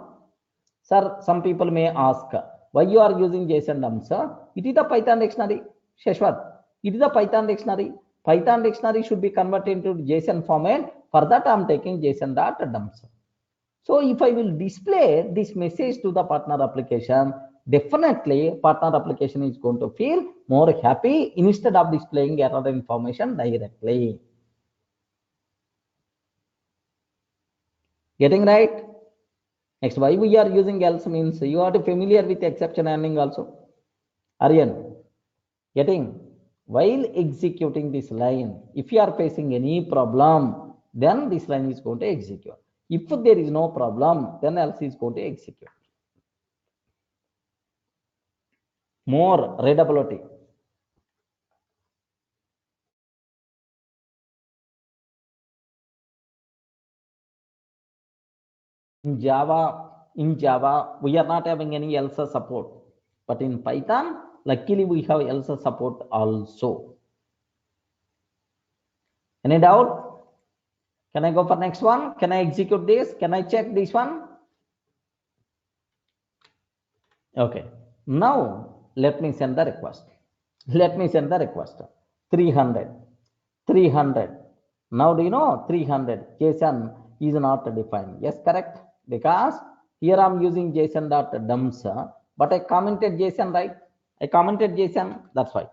Sir, some people may ask, why you are using JSON dumps? It is a Python dictionary. Sheshwat, it is a Python dictionary. Python dictionary should be converted into JSON format. For that, I am taking JSON.dumps. So if I will display this message to the partner application, definitely partner application is going to feel more happy instead of displaying error information directly. Getting right? Next, why we are using else means you are familiar with exception handling also. Aryan, getting? While executing this line, if you are facing any problem, then this line is going to execute. If there is no problem, then else is going to execute. more readability. In Java, we are not having any else support, but in Python, luckily we have else support also. Any doubt? Can I go for next one? Can I execute this? Can I check this one? Okay. Now let me send the request. Let me send the request. 300. 300. Now do you know 300? JSON is not defined. Yes, correct. Because here I'm using JSON.dumps, but I commented JSON, right? I commented JSON. That's why.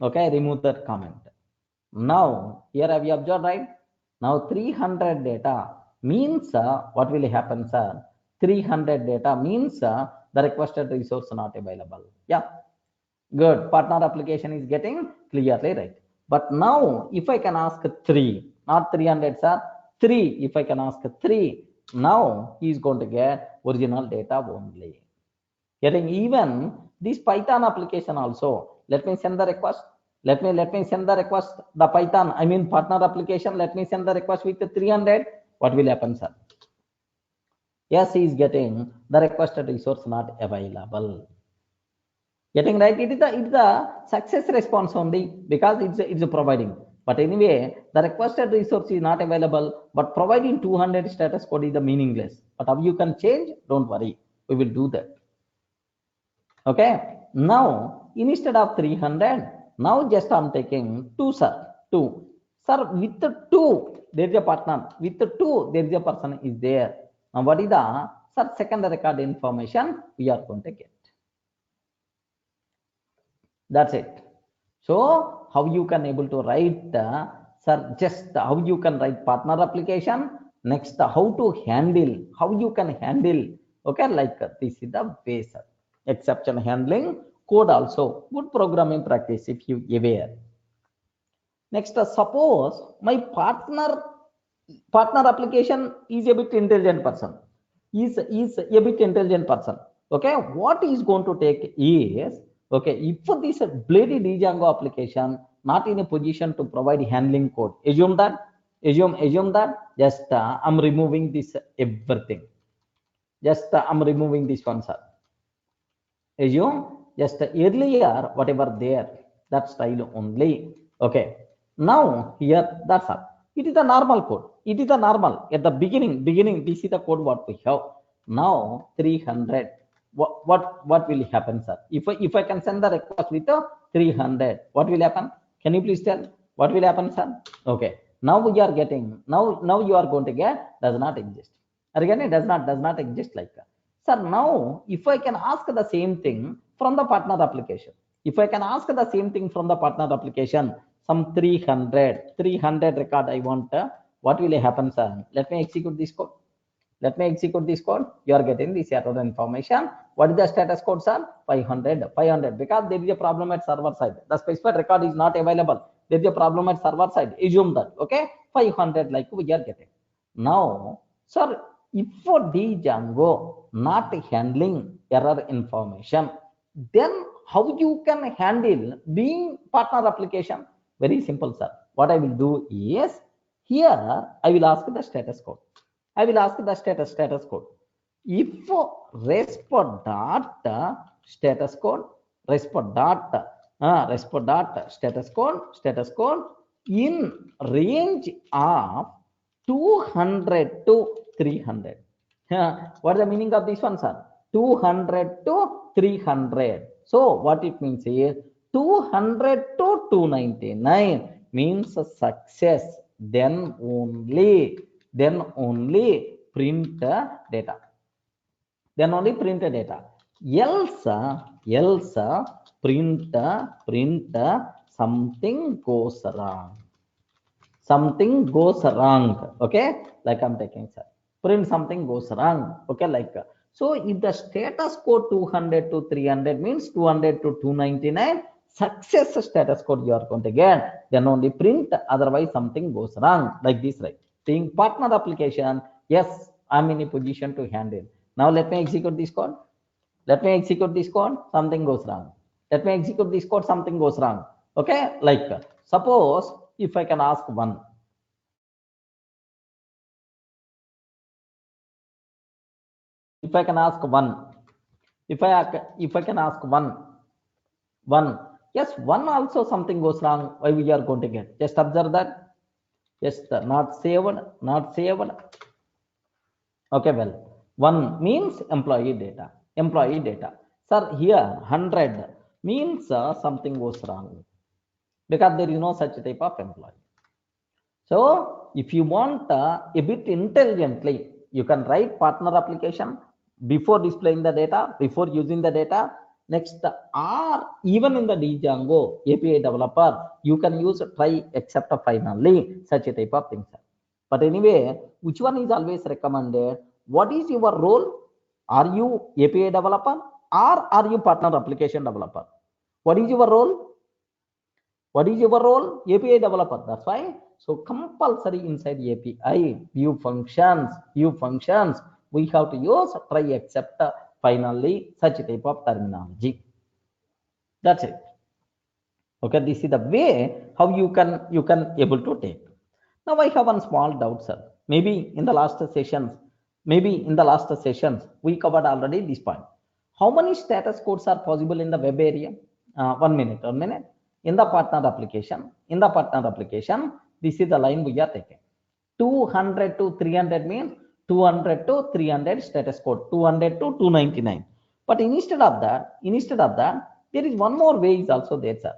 Okay, I remove that comment. Now here have you observed, right? Now 300 data means what will happen, sir? 300 data means the requested resource not available. Yeah, good. Partner application is getting clearly right. But now if I can ask 3, not 300, sir, 3, if I can ask 3, now he is going to get original data only. Getting even this Python application also. Let me send the request. Let me send the request. The Python, I mean partner application. Let me send the request with the 300. What will happen, sir? Yes, he is getting the requested resource not available. Getting right? It is the success response only because it's a providing. But anyway, the requested resource is not available. But providing 200 status code is the meaningless. But how you can change? Don't worry. We will do that. Okay, now instead of 300, now just I'm taking 2, sir. 2. Sir, with the 2, there is a partner. With the 2, there is a person is there. Now what is the, sir, second record information we are going to get. That's it. So how you can able to write, sir, just how you can write partner application. Next, how to handle, how you can handle. Okay, like this is the base. Exception handling code also good programming practice if you aware. Next, suppose my partner application is a bit intelligent person, is a bit intelligent person. Okay, what is going to take is, okay, if this bloody Django application not in a position to provide handling code, assume that just I'm removing this everything, just I'm removing this one, sir. Assume just earlier whatever there, that style only. Okay, now here that's all. It is a normal code. It is a normal at the beginning. This is the code what we have. Now 300. What will happen, sir? If I can send the request with the 300, what will happen? Can you please tell what will happen, sir? Okay. Now we are getting, now you are going to get does not exist. Again, it does not exist like that. Sir, now if I can ask the same thing from the partner application, if I can ask the same thing from the partner application, some 300 record I want, what will happen, sir? Let me execute this code. Let me execute this code. You are getting this error information. What is the status code, sir? 500, because there is a problem at server side. The specified record is not available. There is a problem at server side. Assume that. Okay, 500 like we are getting. Now, sir, if for Django not handling error information, then how you can handle being partner application? Very simple, sir. What I will do is, here I will ask the status code. I will ask the status code. If resp dot status code, resp dot status code in range of 200 to 300. What is the meaning of this one, sir? 200 to 300. So what it means is 200 to 299 means success. Then only print data. Then only print data. Else print something goes wrong. Something goes wrong. Okay, like I'm taking, sir. Print something goes wrong. Okay, like so. If the status code 200 to 300 means 200 to 299, success status code you are going to get. Then only print. Otherwise, something goes wrong. Like this, right? Saying partner application, yes, I'm in a position to handle. Now let me execute this code. Let me execute this code. Something goes wrong. Let me execute this code, something goes wrong. Okay, like suppose if I can ask one. If I can ask one, if I can ask one, yes, one also something goes wrong. Why we are going to get? Just observe that. Yes, not saved, not saved. Okay, well, one means employee data. Employee data. Sir, here 100 means something goes wrong because there is no such type of employee. So if you want a bit intelligently, you can write partner application before displaying the data, before using the data. Next, or even in the Django API developer, you can use try except finally, such a type of things. But anyway, which one is always recommended? What is your role? Are you API developer or are you partner application developer? What is your role? What is your role? API developer. That's why. So compulsory inside API, view functions, we have to use try except finally such type of terminology. That's it. Okay, this is the way how you can able to take. Now I have one small doubt, sir. Maybe in the last sessions, we covered already this point. How many status codes are possible in the web area? 1 minute. In the partner application, this is the line we are taking. 200 to 300 means 200 to 300 status code, 200 to 299. But instead of that, there is one more way is also there, sir.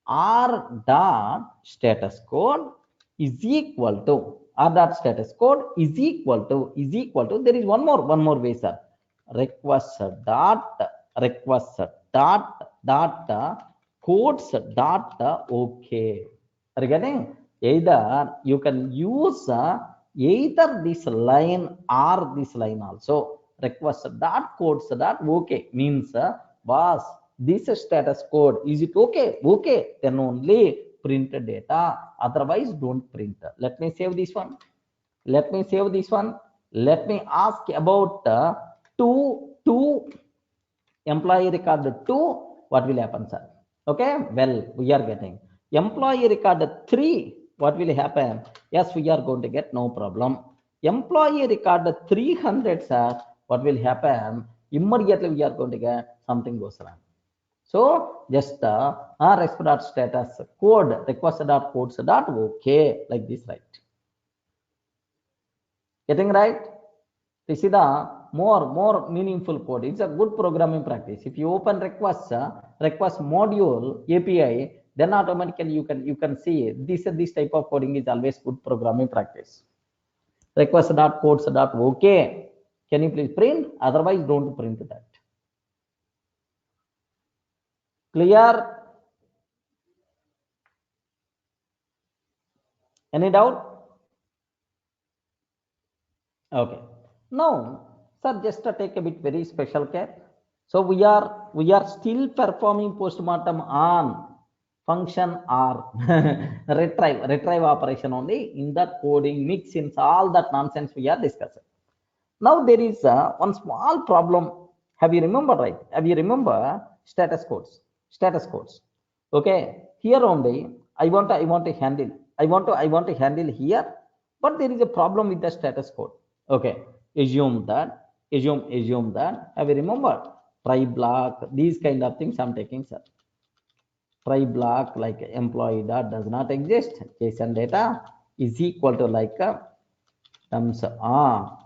R dot status code is equal to R dot status code is equal to there is one more way, sir. Request dot codes dot okay. Are you getting? Either you can use either this line or this line also. Request dot codes dot okay means boss, this status code, is it okay? Okay, then only print data, otherwise don't print. Let me save this one. Let me ask about two employee record 2. What will happen, sir? Okay, well, we are getting employee record 3. What will happen? Yes, we are going to get no problem. Employee record 300, sir. What will happen? Immediately we are going to get something goes wrong. So just request status code request dot codes dot okay, like this, right? Getting right? This is the more meaningful code. It's a good programming practice. If you open request module API, then automatically you can see this type of coding is always good programming practice. Request dot codes dot okay. Can you please print? Otherwise, don't print that. Clear? Any doubt? Okay. Now, sir, just to take a bit very special care. So we are still performing postmortem on function or retrieve operation only in that coding mixins, all that nonsense we are discussing. Now there is one small problem. Have you remember, right? Have you remember status codes? Okay. Here only I want to handle here, but there is a problem with the status code. Okay. Assume that. Have you remember? Try block, these kind of things I'm taking, sir. Try block like employee dot does not exist. JSON data is equal to like thumbs on.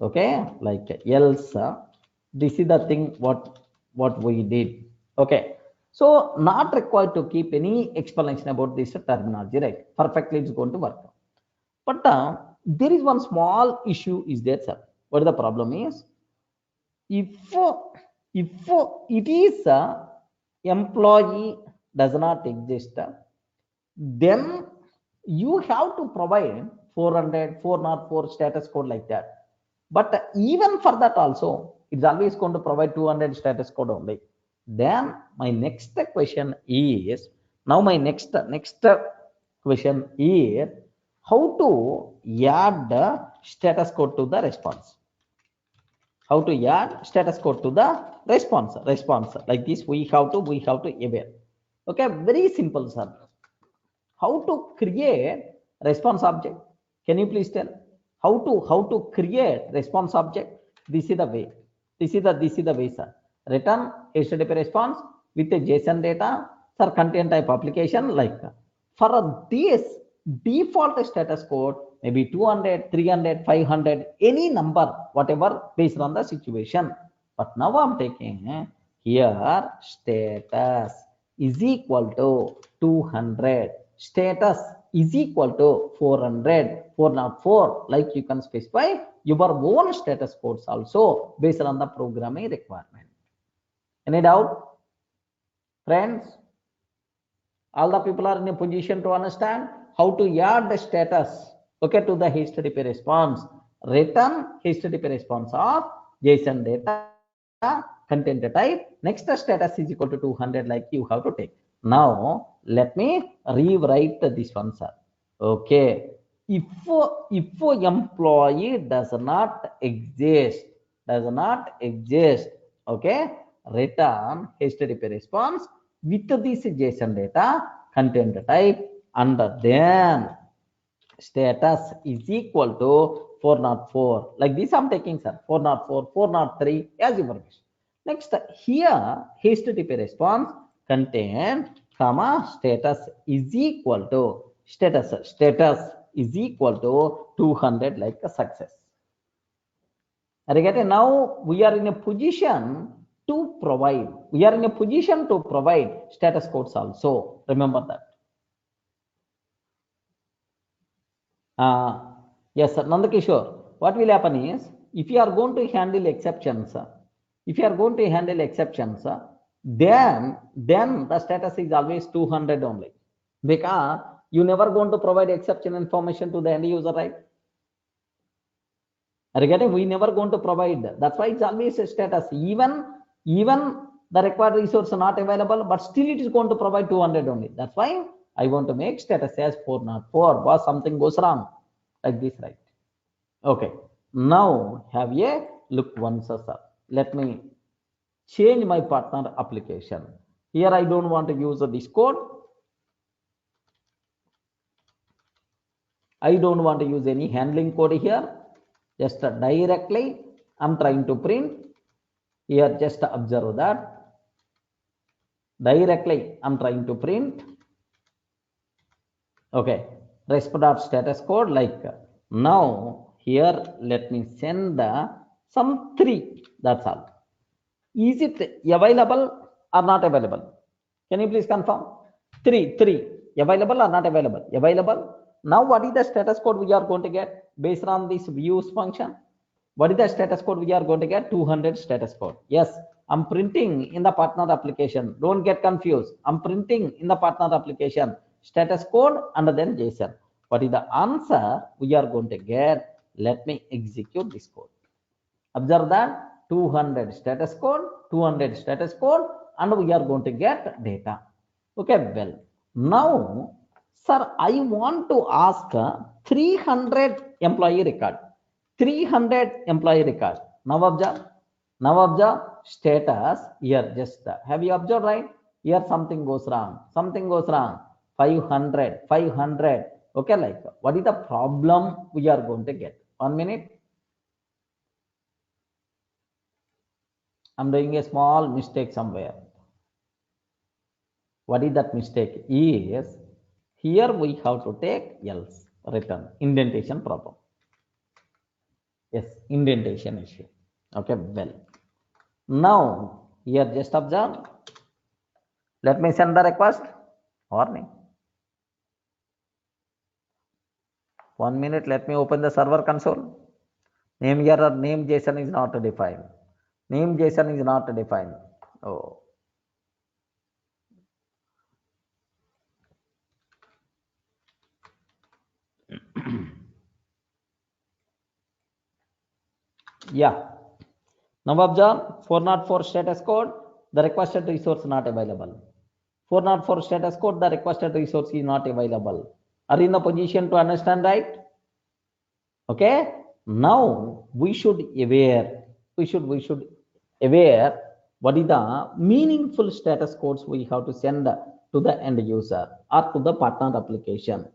Okay, like else. This is the thing what we did. Okay, so not required to keep any explanation about this terminology, right? Perfectly, it's going to work. But there is one small issue is there, sir. What the problem is? If it is employee does not exist, then you have to provide 400 404 status code like that. But even for that also, it's always going to provide 200 status code only. Then my next question is, now my next question is how to add the status code to the response. How to add status code to the response. Like this, we have to aware. Okay, very simple, sir. How to create response object? Can you please tell how to create response object? This is the way. This is the way, sir. Return HTTP response with a JSON data, sir, content type application. Like for this default status code, maybe 200, 300, 500, any number, whatever, based on the situation. But now I'm taking here status is equal to 200, status is equal to 400, 404. Like you can specify your own status codes also based on the programming requirement. Any doubt, friends? All the people are in a position to understand how to add the status, okay, to the HTTP response. Return HTTP response of JSON data, content type, next status is equal to 200, like you have to take. Now let me rewrite this one, sir. Okay, if employee does not exist, okay, return HTTP response with this JSON data, content type, and then status is equal to 404. Like this I'm taking, sir. 404, 403, as you wish. Next, here HTTP response content, comma, status is equal to status is equal to 200, like a success. Now we are in a position to provide. Status codes also. Remember that. Yes, sir. Nandakishore, what will happen is, if you are going to handle exceptions, then the status is always 200 only, because you never going to provide exception information to the end user, right? We never going to provide. That's why it's always a status. Even the required resource not available, but still it is going to provide 200 only. That's why I want to make status as 404. Was something goes wrong, like this, right? Okay. Now have a look once, sir. Let me change my partner application. Here I don't want to use this code. I don't want to use any handling code here. Just directly I'm trying to print. Here just observe that. Directly I'm trying to print. Okay. Resp.status code, like now here let me send some 3. That's all. Is it available or not available? Can you please confirm? 3 available or not available? Available. Now what is the status code we are going to get based on this views function? What is the status code we are going to get? 200 status code. Yes, I'm printing in the partner application. Don't get confused. I'm printing in the partner application status code and then JSON. What is the answer we are going to get? Let me execute this code. Observe that 200 status code, and we are going to get data. Okay, well, now, sir, I want to ask 300 employee record. 300 employee record. Now observe status here. Just have you observed, right? Here something goes wrong. 500. Okay, like what is the problem we are going to get? 1 minute. I'm doing a small mistake somewhere. What is that mistake? Is here we have to take else, return, indentation problem. Yes, indentation issue. Okay, well. Now here just observe. Let me send the request. Warning. 1 minute. Let me open the server console. Name here or name JSON is not defined. Name JSON is not defined. Oh. Yeah. Now observe 404 status code, the requested resource not available. 404 status code, the requested resource is not available. Are you in the position to understand, right? Okay. Now we should aware we should aware what is the meaningful status codes we have to send to the end user or to the partner application.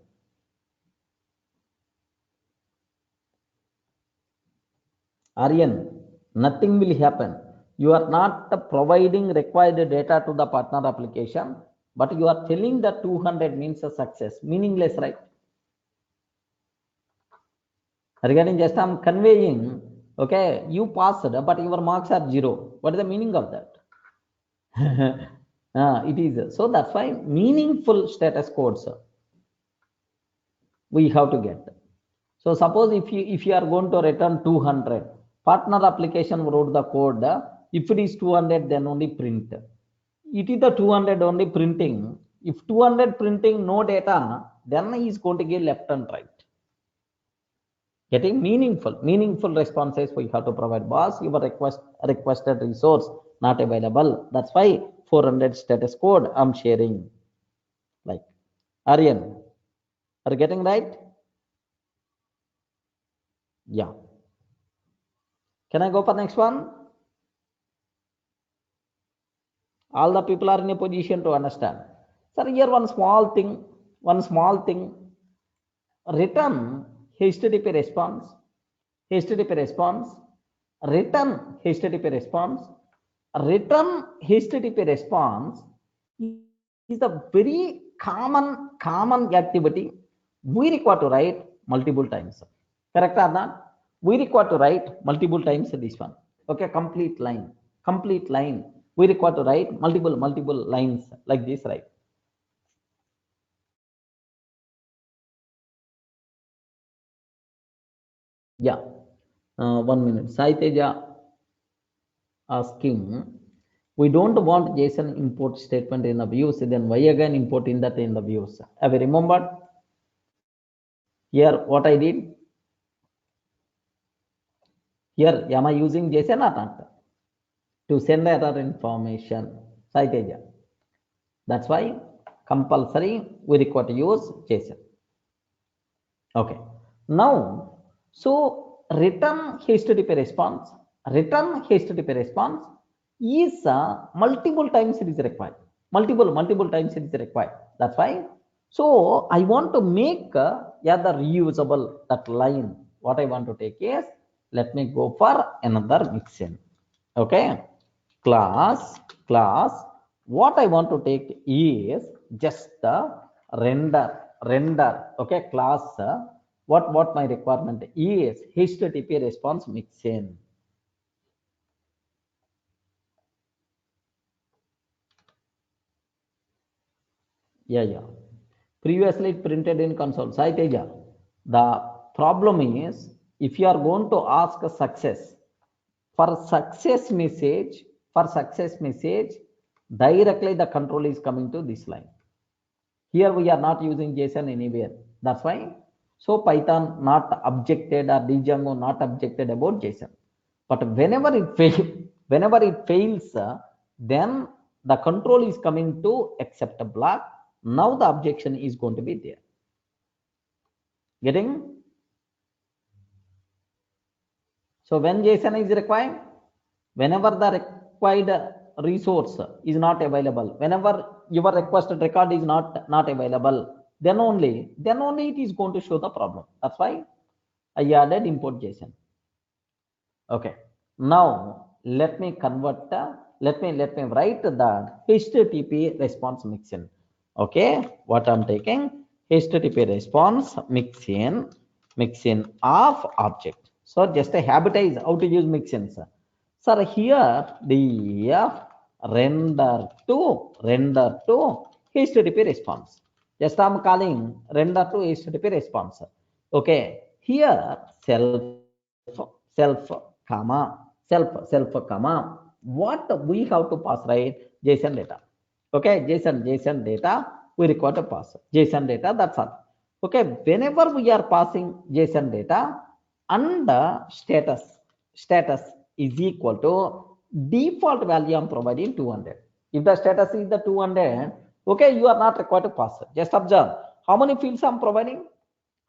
Aryan, nothing will happen. You are not providing required data to the partner application, but you are telling that 200 means a success. Meaningless, right? Regarding just I'm conveying, okay, you passed, but your marks are 0. What is the meaning of that? It is so that's why meaningful status codes we have to get. So suppose if you are going to return 200, partner application wrote the code, if it is 200 then only print. It is the 200 only printing. If 200 printing no data, then he is going to get left and right. Getting meaningful responses we have to provide. Boss, your requested resource not available. That's why 400 status code I'm sharing. Like Aryan, are you getting right? Yeah. Can I go for next one? All the people are in a position to understand. Sir, here one small thing. Return HTTP response, HTTP response, return HTTP response, return HTTP response is a very common activity. We require to write multiple times. Correct or not? We require to write multiple times this one. Okay, complete line. We require to write multiple lines like this, right? Yeah. 1 minute. Saiteja asking, we don't want JSON import statement in the views, then why again importing that in the views? Have you remembered? Here, what I did? Here, am I using JSON or not? To send error information. Saiteja. That's why compulsory we require to use JSON. Okay. Now, so return HTTP response is multiple times it is required. Multiple times it is required. That's why. So I want to make the reusable that line. What I want to take is, let me go for another mixin. Okay. Class. What I want to take is just the render. Okay. Class. What my requirement is HTTP response mixin. Yeah. Previously it printed in console. Saiteja. The problem is, if you are going to ask a success, for success message, directly the control is coming to this line. Here we are not using JSON anywhere. That's why. So Python not objected or Django not objected about JSON. But whenever it fails, then the control is coming to accept a block. Now the objection is going to be there. Getting? So when JSON is required, whenever the required resource is not available, whenever your requested record is not available, then only it is going to show the problem. That's why I added import JSON. Okay. Now let me convert let me write the HTTP response mixin. Okay, what I'm taking, HTTP response mixin of object. So just a habit is how to use mixins. Sir, here the render to HTTP response. Just I'm calling render to HTTP response. Okay, here self, comma, what we have to pass, right? JSON data. Okay, JSON data we require to pass. JSON data, that's all. Okay, whenever we are passing JSON data, and status is equal to default value I'm providing 200. If the status is the 200, okay, you are not required to pass. Just observe how many fields I'm providing.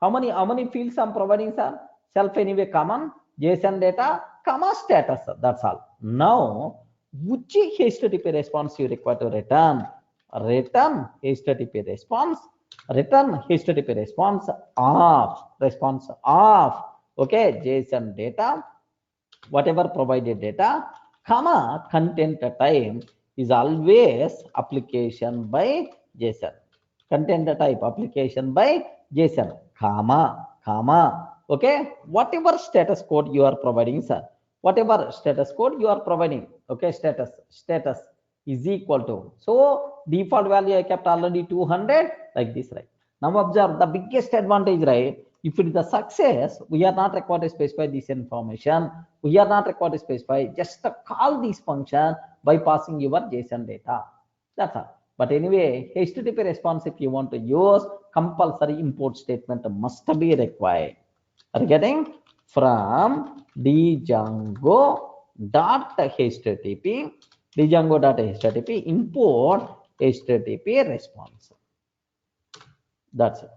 How many fields I'm providing, sir? Self anyway common, JSON data, comma status. That's all. Now, which HTTP response you require to return? Return HTTP response. Return HTTP response of okay JSON data, whatever provided data, comma content type is always application by JSON. Content type application by JSON, comma, okay, whatever status code you are providing, sir, whatever status code you are providing, okay, status is equal to, so default value I kept already 200, like this, right? Now observe the biggest advantage, right? If it is a success, we are not required to specify this information. We are not required to specify, just call this function by passing your JSON data. That's all. But anyway, HTTP response, if you want to use, compulsory import statement must be required. Are you getting? From django.http import HTTP response. That's it.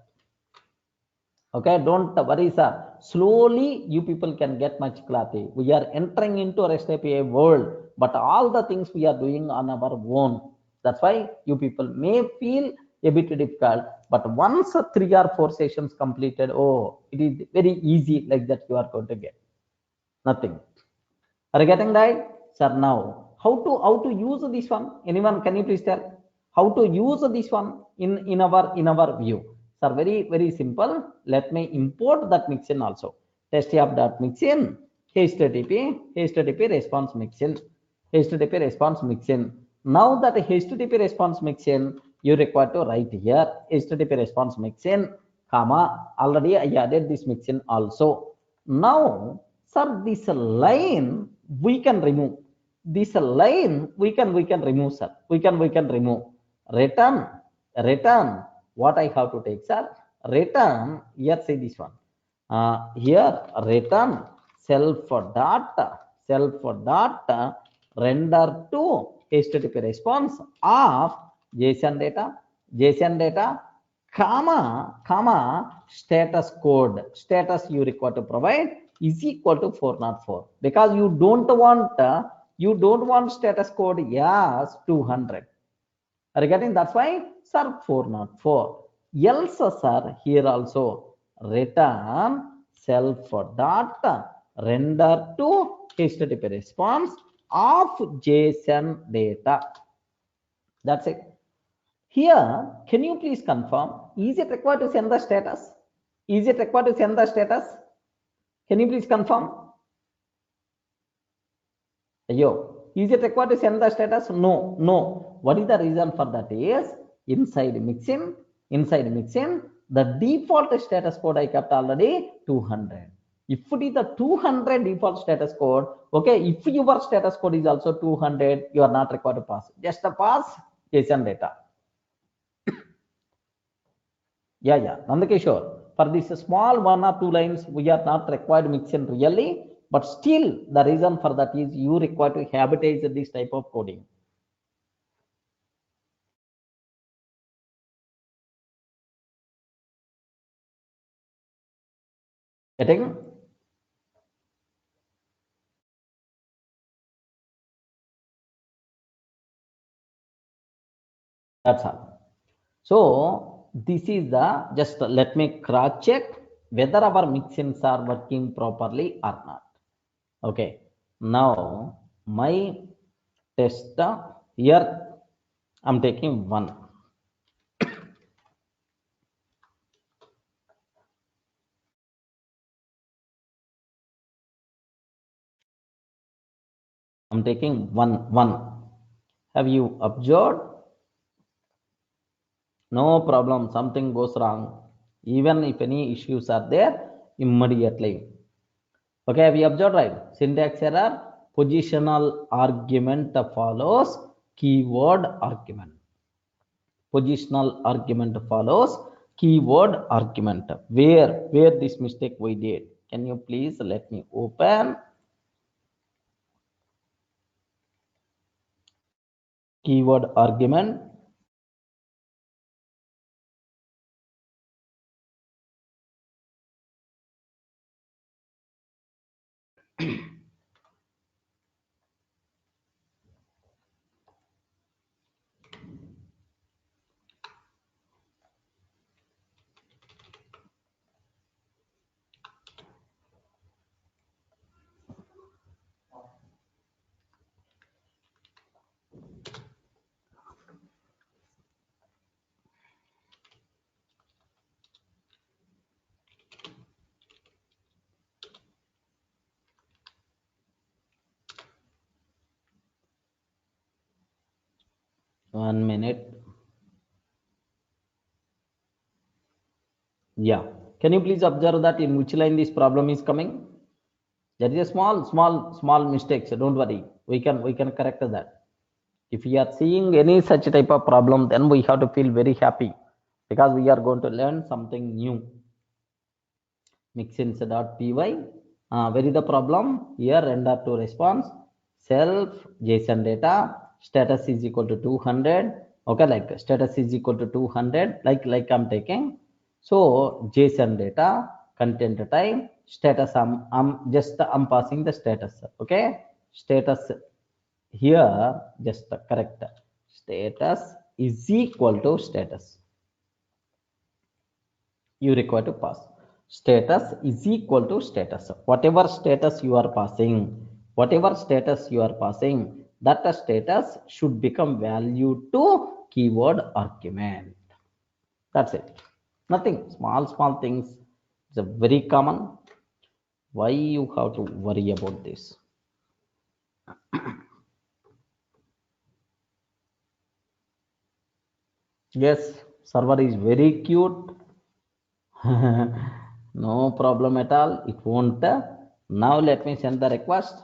Okay, don't worry, sir. Slowly, you people can get much clarity. We are entering into REST API world, but all the things we are doing on our own. That's why you people may feel a bit difficult, but once 3 or 4 sessions completed, oh, it is very easy like that you are going to get. Nothing. Are you getting right? Sir, now, how to use this one? Anyone, can you please tell? How to use this one in our view? Sir, very simple. Let me import that mixin also. Test-app.mixin, HTTP response mixin, HTTP response mixin. Now that HTTP response mixin, you require to write here HTTP response mixin, comma. Already I added this mixin also. Now, sir, this line we can remove. This line we can remove, sir. We can remove. Return. What I have to take, sir? Return. Here, say this one. Here, return self dot render to HTTP response of JSON data, comma status code. Status you require to provide is equal to 404, because you don't want status code as 200. Are you getting? That's why, sir, 404. Else, sir, here also return self dot render to HTTP response of JSON data. That's it. Here, can you please confirm? Is it required to send the status? Is it required to send the status? Can you please confirm? Is it required to send the status? No. What is the reason for that? Is inside mixin, the default status code I kept already 200. If it is the 200 default status code, okay, if your status code is also 200, you are not required to pass. Just pass JSON data. Yeah. Nandakishore, for this small 1 or 2 lines, we are not required mixin really. But still, the reason for that is you require to habitize this type of coding. Getting? That's all. So this is the, just let me cross check whether our mixins are working properly or not. Okay. Now my test here I'm taking 1. I'm taking 1. Have you observed? No problem. Something goes wrong. Even if any issues are there, immediately. Okay, we observed, right? Syntax error, positional argument follows keyword argument. Positional argument follows keyword argument. Where this mistake we did? Can you please let me open keyword argument? 1 minute. Yeah. Can you please observe that in which line this problem is coming? There is a small mistakes. Don't worry. We can correct that. If we are seeing any such type of problem, then we have to feel very happy because we are going to learn something new. Mixins.py. Where is the problem? Here render to response. Self JSON data status is equal to 200. Okay, like status is equal to 200. Like I'm taking. So JSON data content type status. I'm passing the status. Okay, status here just correct. Status is equal to status. You require to pass. Status is equal to status. Whatever status you are passing, that status should become value to keyword argument. That's it. Nothing. Small things. It's a very common. Why you have to worry about this? Yes, server is very cute. No problem at all. It won't. Now let me send the request.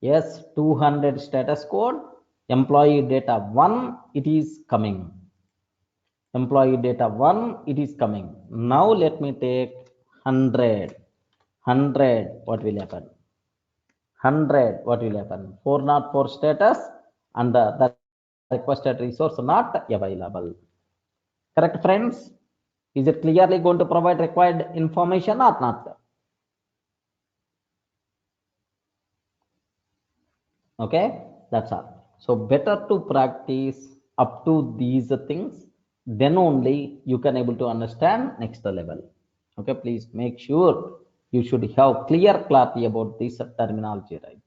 Yes, 200 status code. Employee data 1, it is coming. Employee data 1, it is coming. Now let me take 100. 100, what will happen? 100, what will happen? 404 status and the requested resource not available. Correct, friends? Is it clearly going to provide required information or not? Okay, that's all. So better to practice up to these things, then only you can able to understand next level. Okay, please make sure you should have clear clarity about this terminology, right?